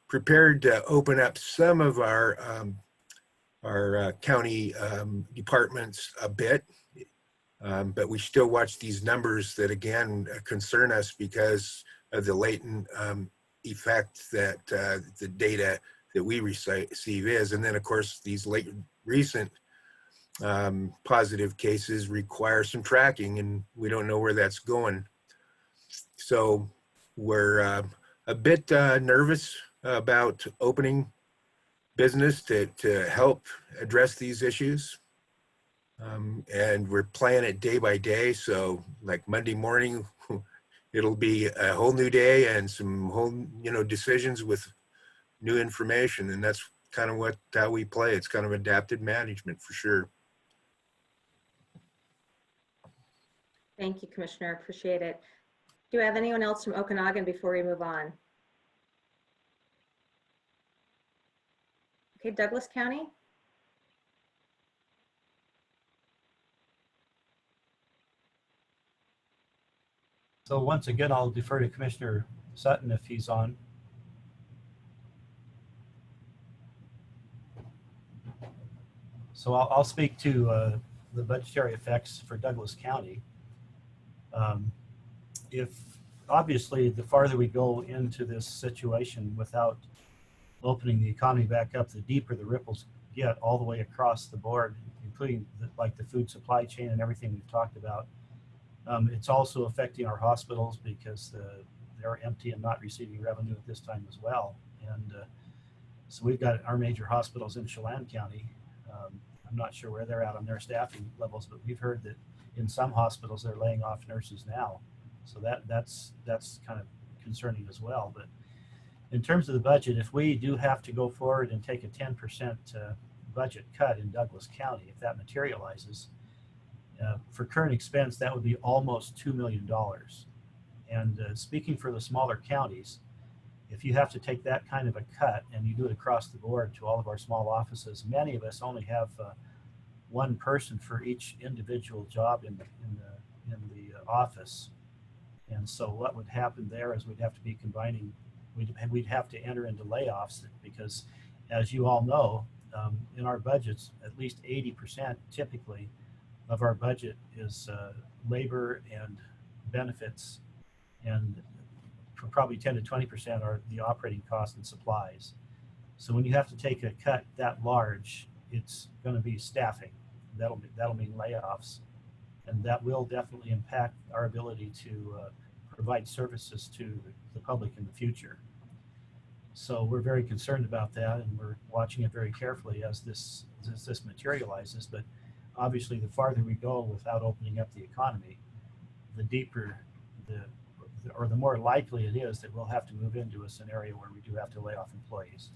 G: prepared to open up some of our county departments a bit, but we still watch these numbers that again concern us because of the latent effect that the data that we receive is. And then of course these recent positive cases require some tracking, and we don't know where that's going. So we're a bit nervous about opening business to help address these issues. And we're playing it day by day. So like Monday morning, it'll be a whole new day and some whole, you know, decisions with new information. And that's kind of how we play. It's kind of adapted management for sure.
B: Thank you, Commissioner. Appreciate it. Do we have anyone else from Okanagan before we move on? Okay, Douglas County.
F: So once again, I'll defer to Commissioner Sutton if he's on. So I'll speak to the budgetary effects for Douglas County. If obviously the farther we go into this situation without opening the economy back up, the deeper the ripples get all the way across the board, including like the food supply chain and everything we've talked about. It's also affecting our hospitals because they're empty and not receiving revenue at this time as well. And so we've got our major hospitals in Chelan County. I'm not sure where they're at on their staffing levels, but we've heard that in some hospitals they're laying off nurses now. So that's kind of concerning as well. But in terms of the budget, if we do have to go forward and take a 10% budget cut in Douglas County, if that materializes, for current expense, that would be almost $2 million. And speaking for the smaller counties, if you have to take that kind of a cut and you do it across the board to all of our small offices, many of us only have one person for each individual job in the office. And so what would happen there is we'd have to be combining, we'd have to enter into layoffs because, as you all know, in our budgets, at least 80% typically of our budget is labor and benefits, and probably 10 to 20% are the operating costs and supplies. So when you have to take a cut that large, it's going to be staffing. That'll mean layoffs, and that will definitely impact our ability to provide services to the public in the future. So we're very concerned about that, and we're watching it very carefully as this materializes. But obviously, the farther we go without opening up the economy, the deeper or the more likely it is that we'll have to move into a scenario where we do have to lay off employees.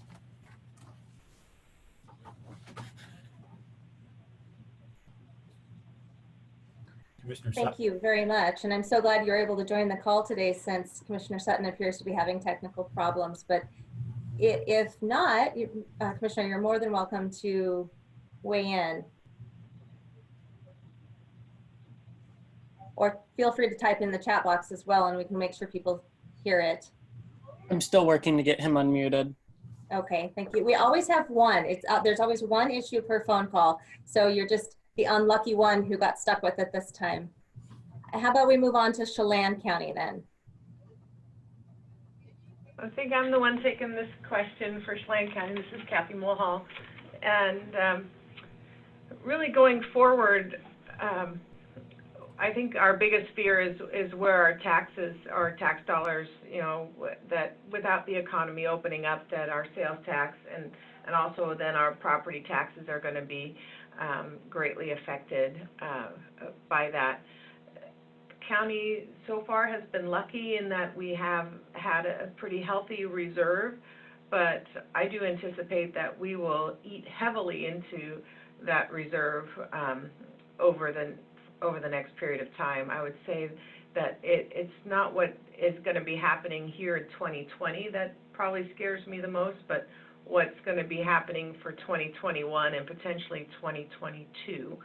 F: Commissioner Sutton.
B: Thank you very much. And I'm so glad you're able to join the call today, since Commissioner Sutton appears to be having technical problems. But if not, Commissioner, you're more than welcome to weigh in. Or feel free to type in the chat box as well, and we can make sure people hear it.
A: I'm still working to get him unmuted.
B: Okay, thank you. We always have one. There's always one issue per phone call. So you're just the unlucky one who got stuck with it this time. How about we move on to Chelan County then?
L: I think I'm the one taking this question for Chelan County. This is Kathy Mulhall. And really going forward, I think our biggest fear is where our taxes, our tax dollars, you know, that without the economy opening up, that our sales tax and also then our property taxes are going to be greatly affected by that. County so far has been lucky in that we have had a pretty healthy reserve, but I do anticipate that we will eat heavily into that reserve over the next period of time. I would say that it's not what is going to be happening here in 2020 that probably scares me the most, but what's going to be happening for 2021 and potentially 2022.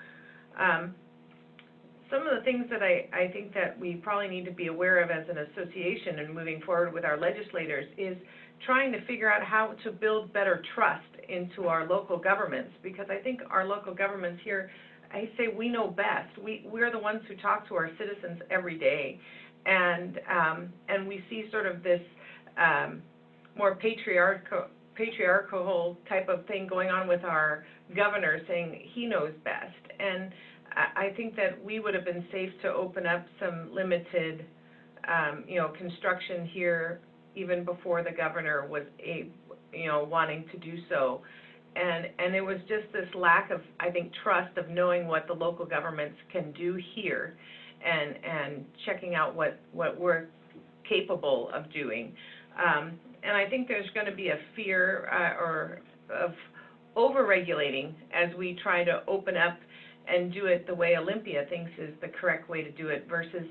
L: Some of the things that I think that we probably need to be aware of as an association and moving forward with our legislators is trying to figure out how to build better trust into our local governments, because I think our local governments here, I say we know best. We're the ones who talk to our citizens every day, and we see sort of this more patriarchal type of thing going on with our governor saying he knows best. And I think that we would have been safe to open up some limited, construction here even before the governor was wanting to do so. And it was just this lack of, I think, trust of knowing what the local governments can do here and checking out what we're capable of doing. And I think there's going to be a fear of over-regulating as we try to open up and do it the way Olympia thinks is the correct way to do it, versus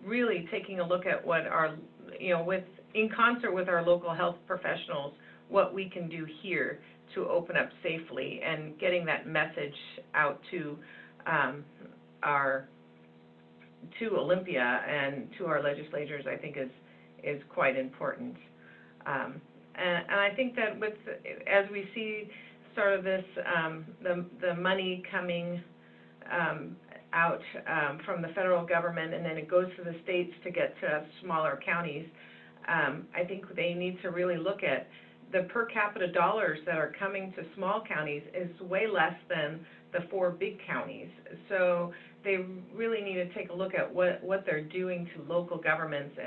L: really taking a look at what our, in concert with our local health professionals, what we can do here to open up safely and getting that message out to Olympia and to our legislators, I think is quite important. And I think that as we see sort of this, the money coming out from the federal government, and then it goes to the states to get to smaller counties, I think they need to really look at the per capita dollars that are coming to small counties is way less than the 4 big counties. So they really need to take a look at what they're doing to local governments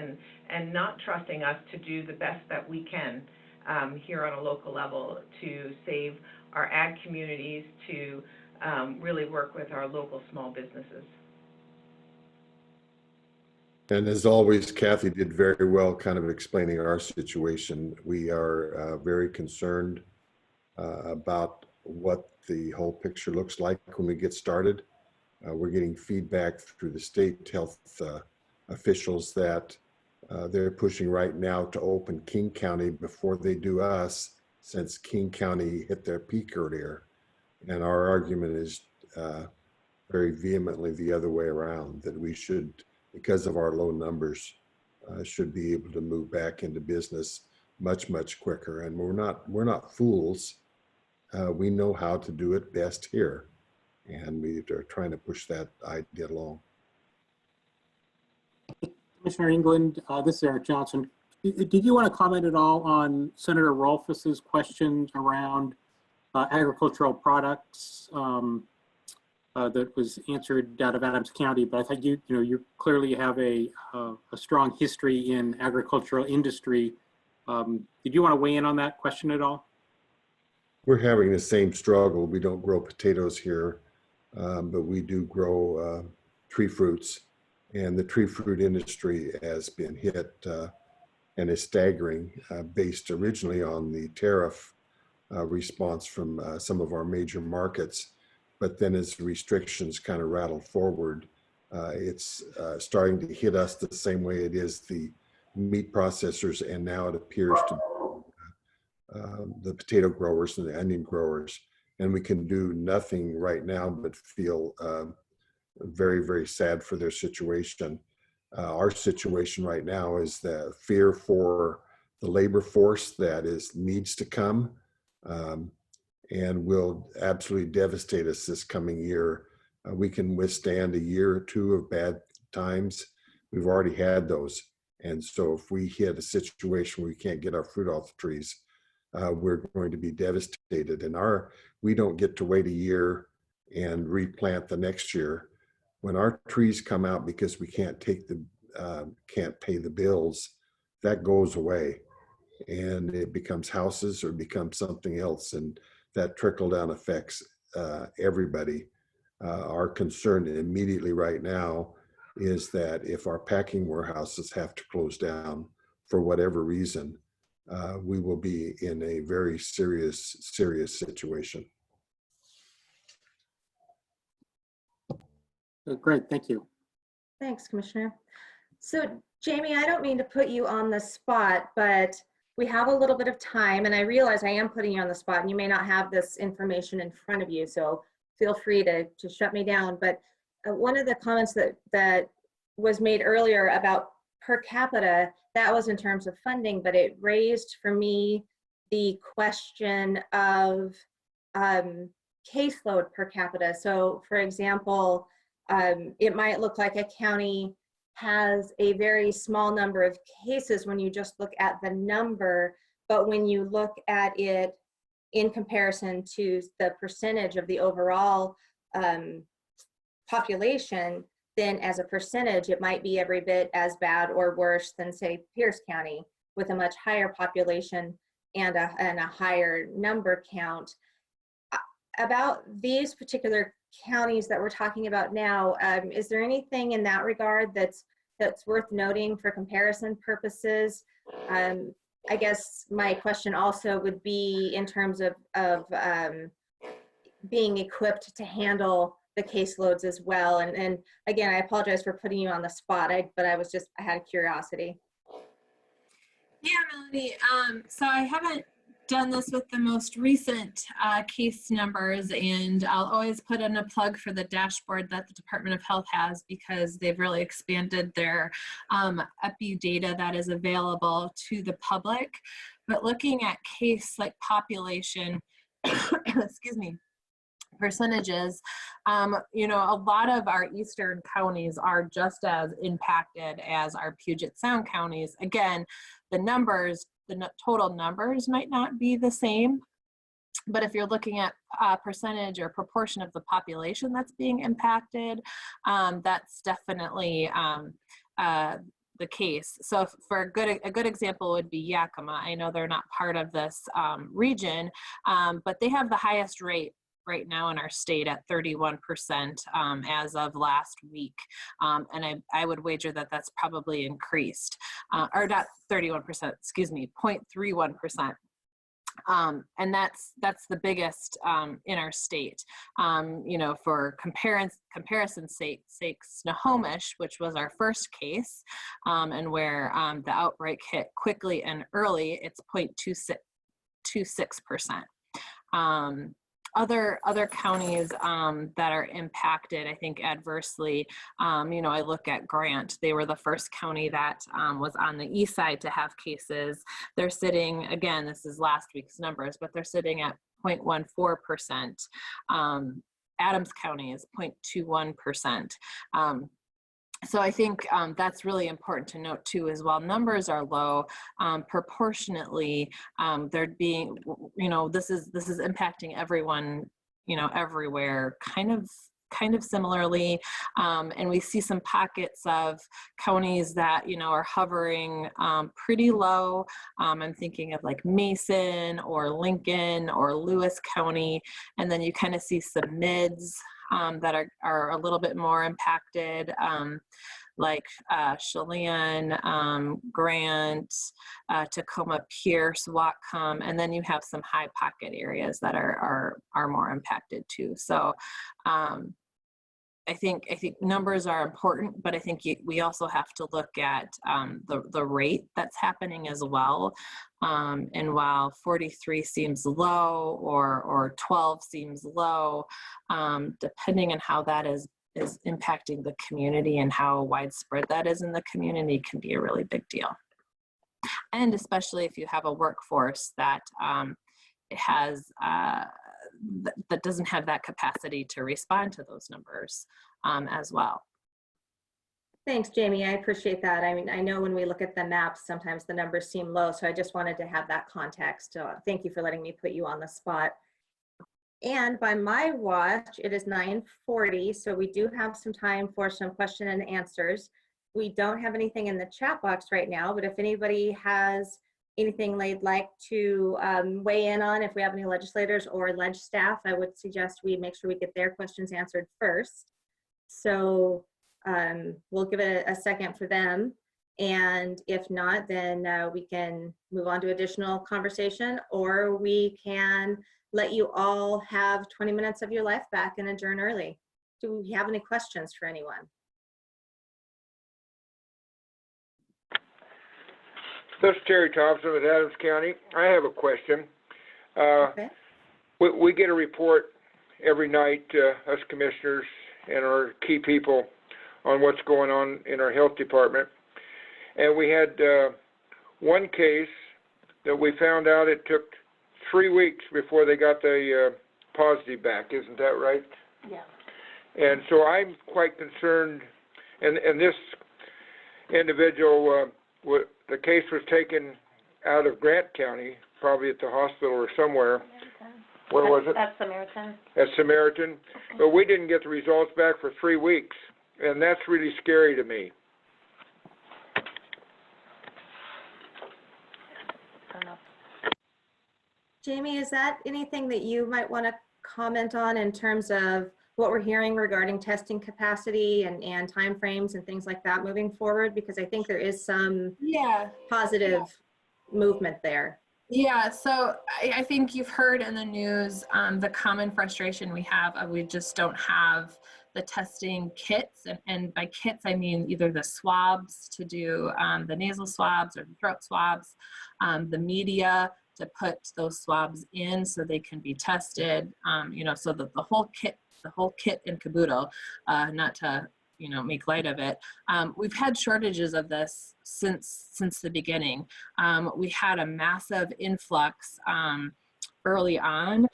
L: and not trusting us to do the best that we can here on a local level to save our ag communities, to really work with our local small businesses.
E: And as always, Kathy did very well kind of explaining our situation. We are very concerned about what the whole picture looks like when we get started. We're getting feedback through the state health officials that they're pushing right now to open King County before they do us, since King County hit their peak earlier. And our argument is very vehemently the other way around, that we should, because of our low numbers, should be able to move back into business much, much quicker. And we're not fools. We know how to do it best here. And we are trying to push that idea along.
M: Commissioner England, this is Eric Johnson. Did you want to comment at all on Senator Rolfus's question around agricultural products that was answered out of Adams County? But I think you clearly have a strong history in agricultural industry. Did you want to weigh in on that question at all?
E: We're having the same struggle. We don't grow potatoes here, but we do grow tree fruits, and the tree fruit industry has been hit and is staggering, based originally on the tariff response from some of our major markets. But then as restrictions kind of rattle forward, it's starting to hit us the same way it is the meat processors, and now it appears to the potato growers and the onion growers. And we can do nothing right now but feel very, very sad for their situation. Our situation right now is the fear for the labor force that needs to come and will absolutely devastate us this coming year. We can withstand a year or two of bad times. We've already had those. And so if we hit a situation where we can't get our fruit off the trees, we're going to be devastated. And we don't get to wait a year and replant the next year. When our trees come out because we can't pay the bills, that goes away, and it becomes houses or becomes something else, and that trickle down affects everybody. Our concern immediately right now is that if our packing warehouses have to close down for whatever reason, we will be in a very serious situation.
M: Great, thank you.
B: Thanks, Commissioner. So Jamie, I don't mean to put you on the spot, but we have a little bit of time, and I realize I am putting you on the spot and you may not have this information in front of you, so feel free to shut me down. But one of the comments that was made earlier about per capita, that was in terms of funding, but it raised for me the question of caseload per capita. So for example, it might look like a county has a very small number of cases when you just look at the number, but when you look at it in comparison to the percentage of the overall population, then as a percentage, it might be every bit as bad or worse than, say, Pierce County with a much higher population and a higher number count. About these particular counties that we're talking about now, is there anything in that regard that's worth noting for comparison purposes? I guess my question also would be in terms of being equipped to handle the caseloads as well. And again, I apologize for putting you on the spot, but I had a curiosity.
C: Yeah, Melanie. So I haven't done this with the most recent case numbers, and I'll always put in a plug for the dashboard that the Department of Health has, because they've really expanded their epi data that is available to the public. But looking at case like population, excuse me, percentages, you know, a lot of our eastern counties are just as impacted as our Puget Sound counties. Again, the numbers, the total numbers might not be the same, but if you're looking at percentage or proportion of the population that's being impacted, that's definitely the case. So for a good example would be Yakima. I know they're not part of this region, but they have the highest rate right now in our state at 31% as of last week. And I would wager that that's probably increased, or not 31%, excuse me, 0.31%. And that's the biggest in our state. You know, for comparison's sake, Snohomish, which was our first case, and where the outbreak hit quickly and early, it's 0.26%. Other counties that are impacted, I think, adversely, you know, I look at Grant. They were the first county that was on the east side to have cases. They're sitting, again, this is last week's numbers, but they're sitting at 0.14%. Adams County is 0.21%. So I think that's really important to note too, is while numbers are low, proportionately, they're being, you know, this is impacting everyone, you know, everywhere, kind of similarly. And we see some pockets of counties that, you know, are hovering pretty low. I'm thinking of like Mason or Lincoln or Lewis County, and then you kind of see some mids that are a little bit more impacted, like Chelan, Grant, Tacoma, Pierce, Whatcom, and then you have some high pocket areas that are more impacted too. So I think numbers are important, but I think we also have to look at the rate that's happening as well. And while 43 seems low or 12 seems low, depending on how that is impacting the community and how widespread that is in the community, can be a really big deal. And especially if you have a workforce that it has that doesn't have that capacity to respond to those numbers as well.
B: Thanks, Jamie. I appreciate that. I mean, I know when we look at the maps, sometimes the numbers seem low, so I just wanted to have that context. Thank you for letting me put you on the spot. And by my watch, it is 9:40, so we do have some time for some question and answers. We don't have anything in the chat box right now, but if anybody has anything they'd like to weigh in on, if we have any legislators or ledge staff, I would suggest we make sure we get their questions answered first. So we'll give it a second for them. And if not, then we can move on to additional conversation, or we can let you all have 20 minutes of your life back and adjourn early. Do we have any questions for anyone?
I: This is Terry Thompson with Adams County. I have a question.
B: Okay.
I: We get a report every night, us commissioners and our key people, on what's going on in our health department. And we had one case that we found out it took 3 weeks before they got the positive back. Isn't that right?
B: Yeah.
I: And so I'm quite concerned, and this individual, the case was taken out of Grant County, probably at the hospital or somewhere. Where was it?
H: At Samaritan.
I: At Samaritan. But we didn't get the results back for 3 weeks, and that's really scary to me.
B: Jamie, is that anything that you might want to comment on in terms of what we're hearing regarding testing capacity and timeframes and things like that moving forward? Because I think there is some positive movement there.
C: Yeah, so I think you've heard in the news the common frustration we have of we just don't have the testing kits. And by kits, I mean either the swabs to do the nasal swabs or the throat swabs, the media to put those swabs in so they can be tested, you know, so that the whole kit and caboodle, not to, you know, make light of it. We've had shortages of this since the beginning. We had a massive influx early on,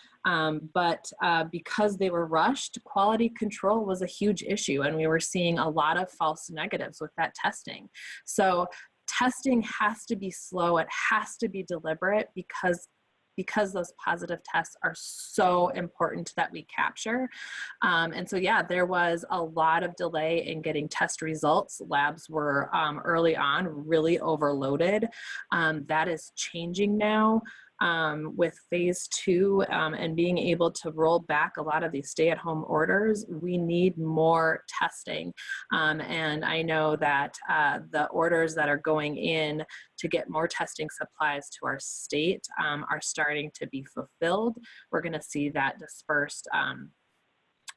C: but because they were rushed, quality control was a huge issue, and we were seeing a lot of false negatives with that testing. So testing has to be slow, it has to be deliberate, because those positive tests are so important that we capture. And so, yeah, there was a lot of delay in getting test results. Labs were early on really overloaded. That is changing now with phase 2 and being able to roll back a lot of these stay-at-home orders. We need more testing. And I know that the orders that are going in to get more testing supplies to our state are starting to be fulfilled. We're going to see that dispersed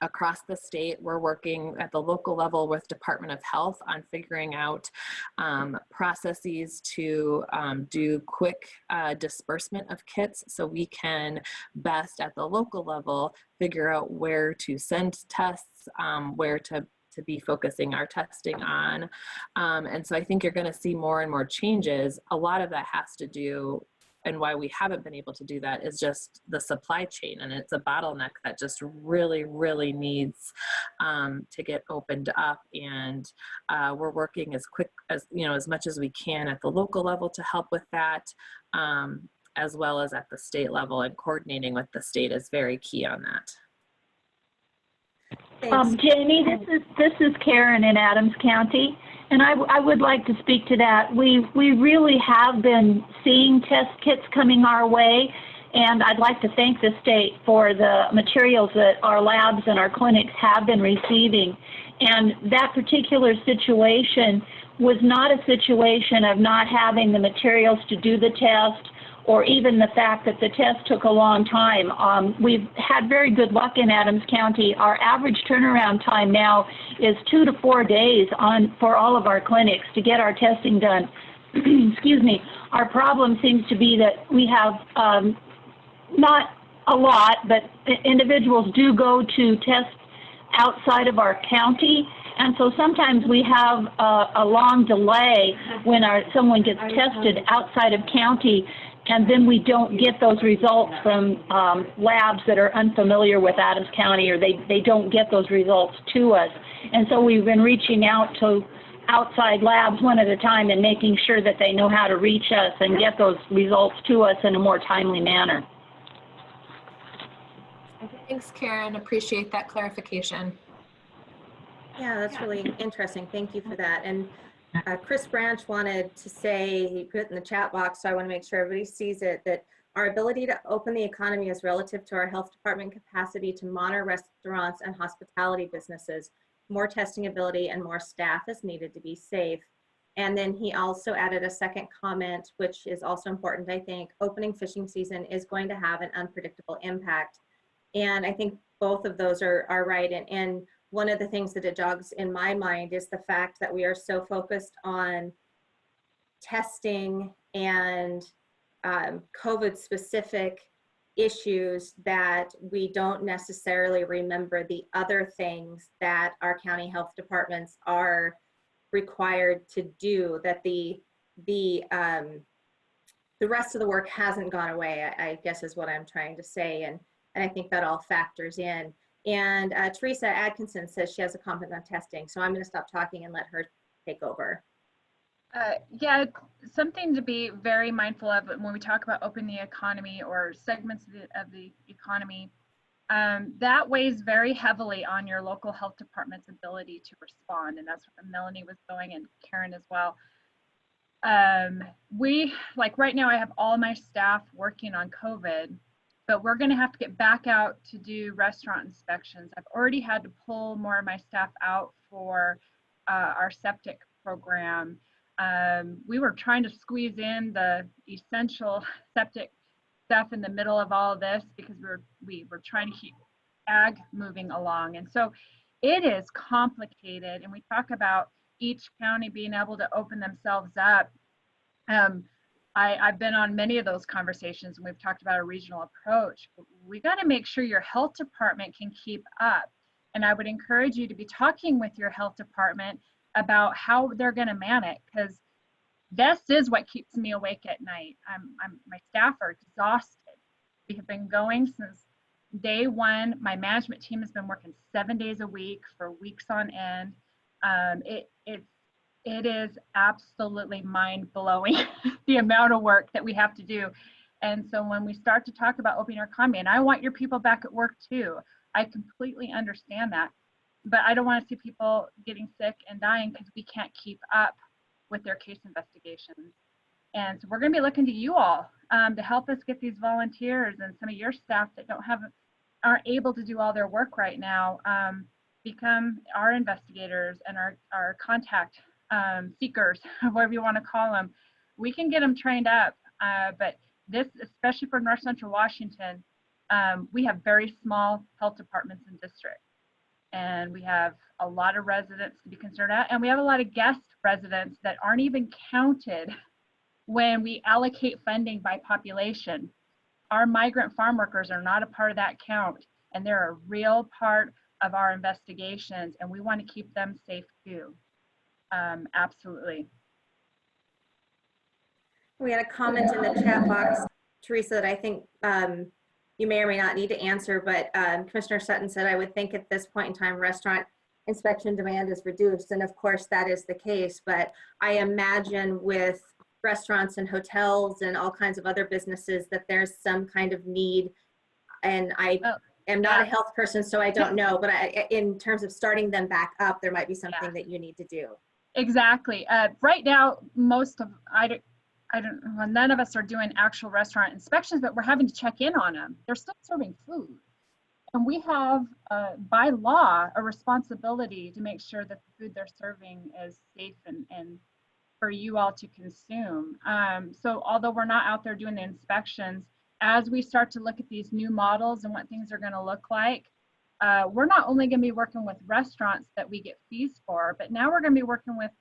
C: across the state. We're working at the local level with Department of Health on figuring out processes to do quick disbursement of kits, so we can best at the local level figure out where to send tests, where to be focusing our testing on. And so I think you're going to see more and more changes. A lot of that has to do, and why we haven't been able to do that, is just the supply chain, and it's a bottleneck that just really, really needs to get opened up. And we're working as quick as, you know, as much as we can at the local level to help with that, as well as at the state level, and coordinating with the state is very key on that.
J: Jamie, this is Karen in Adams County, and I would like to speak to that. We really have been seeing test kits coming our way, and I'd like to thank the state for the materials that our labs and our clinics have been receiving. And that particular situation was not a situation of not having the materials to do the test, or even the fact that the test took a long time. We've had very good luck in Adams County. Our average turnaround time now is 2 to 4 days for all of our clinics to get our testing done. Excuse me. Our problem seems to be that we have not a lot, but individuals do go to test outside of our county. And so sometimes we have a long delay when someone gets tested outside of county, and then we don't get those results from labs that are unfamiliar with Adams County, or they don't get those results to us. And so we've been reaching out to outside labs one at a time and making sure that they know how to reach us and get those results to us in a more timely manner.
C: Thanks, Karen. Appreciate that clarification.
B: Yeah, that's really interesting. Thank you for that. And Chris Branch wanted to say, he put it in the chat box, so I want to make sure everybody sees it, that our ability to open the economy is relative to our health department capacity to monitor restaurants and hospitality businesses. More testing ability and more staff is needed to be safe. And then he also added a second comment, which is also important, I think. Opening fishing season is going to have an unpredictable impact. And I think both of those are right. And one of the things that it jogs in my mind is the fact that we are so focused on testing and COVID specific issues that we don't necessarily remember the other things that our county health departments are required to do, that the rest of the work hasn't gone away, I guess is what I'm trying to say. And I think that all factors in. And Teresa Atkinson says she has a comment on testing. So I'm going to stop talking and let her take over.
D: Yeah, something to be very mindful of when we talk about opening the economy or segments of the economy. That weighs very heavily on your local health department's ability to respond. And that's what Melanie was going, and Karen as well. We, like right now, I have all my staff working on COVID, but we're going to have to get back out to do restaurant inspections. I've already had to pull more of my staff out for our septic program. We were trying to squeeze in the essential septic stuff in the middle of all of this because we were trying to keep ag moving along. And so it is complicated. And we talk about each county being able to open themselves up. I've been on many of those conversations, and we've talked about a regional approach. We got to make sure your health department can keep up. And I would encourage you to be talking with your health department about how they're going to man it, because this is what keeps me awake at night. My staff are exhausted. We have been going since day one. My management team has been working 7 days a week for weeks on end. It is absolutely mind-blowing the amount of work that we have to do. And so when we start to talk about opening our economy, and I want your people back at work too, I completely understand that. But I don't want to see people getting sick and dying because we can't keep up with their case investigations. And so we're going to be looking to you all to help us get these volunteers and some of your staff that aren't able to do all their work right now become our investigators and our contact seekers, whatever you want to call them. We can get them trained up, but this, especially for North Central Washington, we have very small health departments in district, and we have a lot of residents to be concerned about, and we have a lot of guest residents that aren't even counted when we allocate funding by population. Our migrant farm workers are not a part of that count, and they're a real part of our investigations, and we want to keep them safe too. Absolutely.
B: We had a comment in the chat box, Teresa, that I think you may or may not need to answer, but Commissioner Sutton said, I would think at this point in time, restaurant inspection demand is reduced. And of course that is the case, but I imagine with restaurants and hotels and all kinds of other businesses that there's some kind of need. And I am not a health person, so I don't know, but in terms of starting them back up, there might be something that you need to do.
D: Exactly. Right now, none of us are doing actual restaurant inspections, but we're having to check in on them. They're still serving food. And we have, by law, a responsibility to make sure that the food they're serving is safe and for you all to consume. So although we're not out there doing the inspections, as we start to look at these new models and what things are going to look like, we're not only going to be working with restaurants that we get fees for, but now we're going to be working with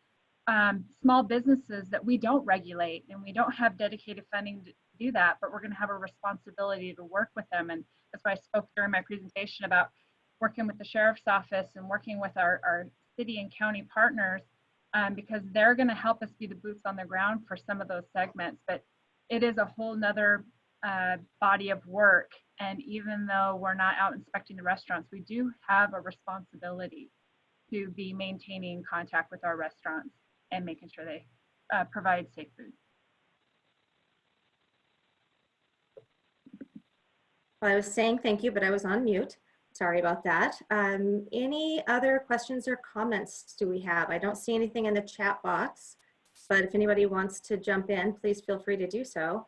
D: small businesses that we don't regulate, and we don't have dedicated funding to do that, but we're going to have a responsibility to work with them. And that's why I spoke during my presentation about working with the sheriff's office and working with our city and county partners, because they're going to help us be the boots on the ground for some of those segments. But it is a whole nother body of work. And even though we're not out inspecting the restaurants, we do have a responsibility. to be maintaining contact with our restaurants and making sure they provide safe food.
B: Well, I was saying thank you, but I was on mute. Sorry about that. Any other questions or comments do we have? I don't see anything in the chat box, but if anybody wants to jump in, please feel free to do so.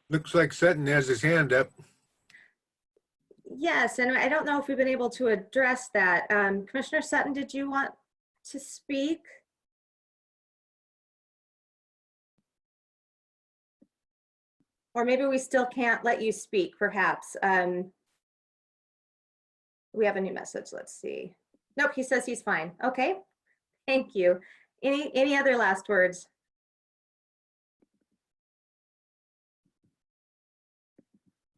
G: Looks like Sutton has his hand up.
B: Yes, and I don't know if we've been able to address that. Commissioner Sutton, did you want to speak? Or maybe we still can't let you speak, perhaps. We have a new message, let's see. Nope, he says he's fine. Okay, thank you. Any other last words?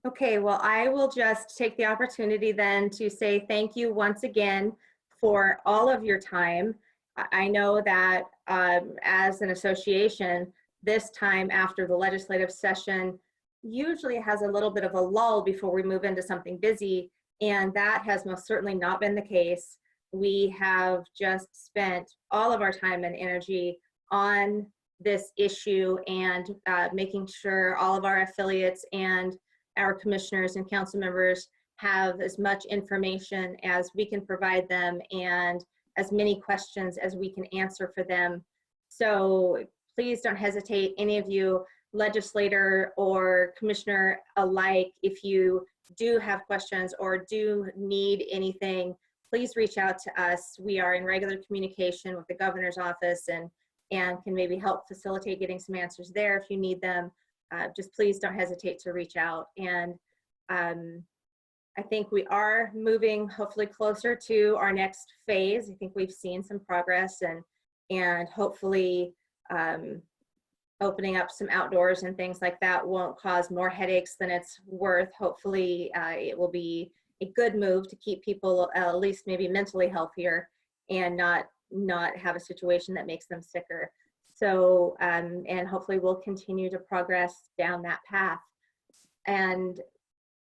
B: Okay, well, I will just take the opportunity then to say thank you once again for all of your time. I know that as an association, this time after the legislative session usually has a little bit of a lull before we move into something busy, and that has most certainly not been the case. We have just spent all of our time and energy on this issue and making sure all of our affiliates and our commissioners and council members have as much information as we can provide them and as many questions as we can answer for them. So please don't hesitate, any of you, legislator or commissioner alike, if you do have questions or do need anything, please reach out to us. We are in regular communication with the governor's office and can maybe help facilitate getting some answers there if you need them. Just please don't hesitate to reach out. And I think we are moving hopefully closer to our next phase. I think we've seen some progress and hopefully opening up some outdoors and things like that won't cause more headaches than it's worth. Hopefully it will be a good move to keep people at least maybe mentally healthier and not have a situation that makes them sicker. So, and hopefully we'll continue to progress down that path. And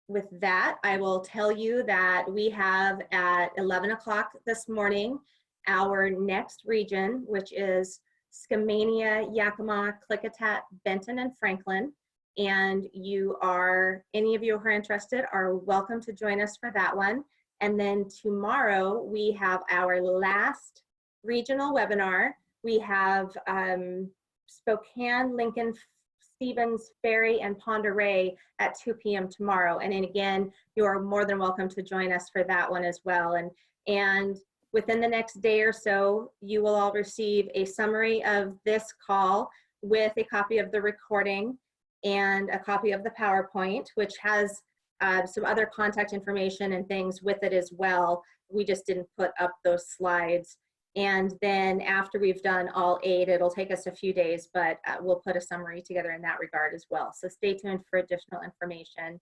B: with that, I will tell you that we have at 11 o'clock this morning, our next region, which is Skamania, Yakima, Klickitat, Benton, and Franklin. And any of you who are interested are welcome to join us for that one. And then tomorrow we have our last regional webinar. We have Spokane, Lincoln, Stevens, Ferry, and Ponderay at 2 p.m. tomorrow. And then again, you are more than welcome to join us for that one as well. And within the next day or so, you will all receive a summary of this call with a copy of the recording and a copy of the PowerPoint, which has some other contact information and things with it as well. We just didn't put up those slides. And then after we've done all 8, it'll take us a few days, but we'll put a summary together in that regard as well. So stay tuned for additional information.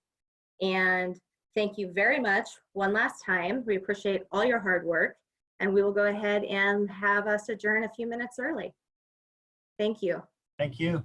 B: And thank you very much one last time. We appreciate all your hard work, and we will go ahead and have us adjourn a few minutes early. Thank you.
F: Thank you.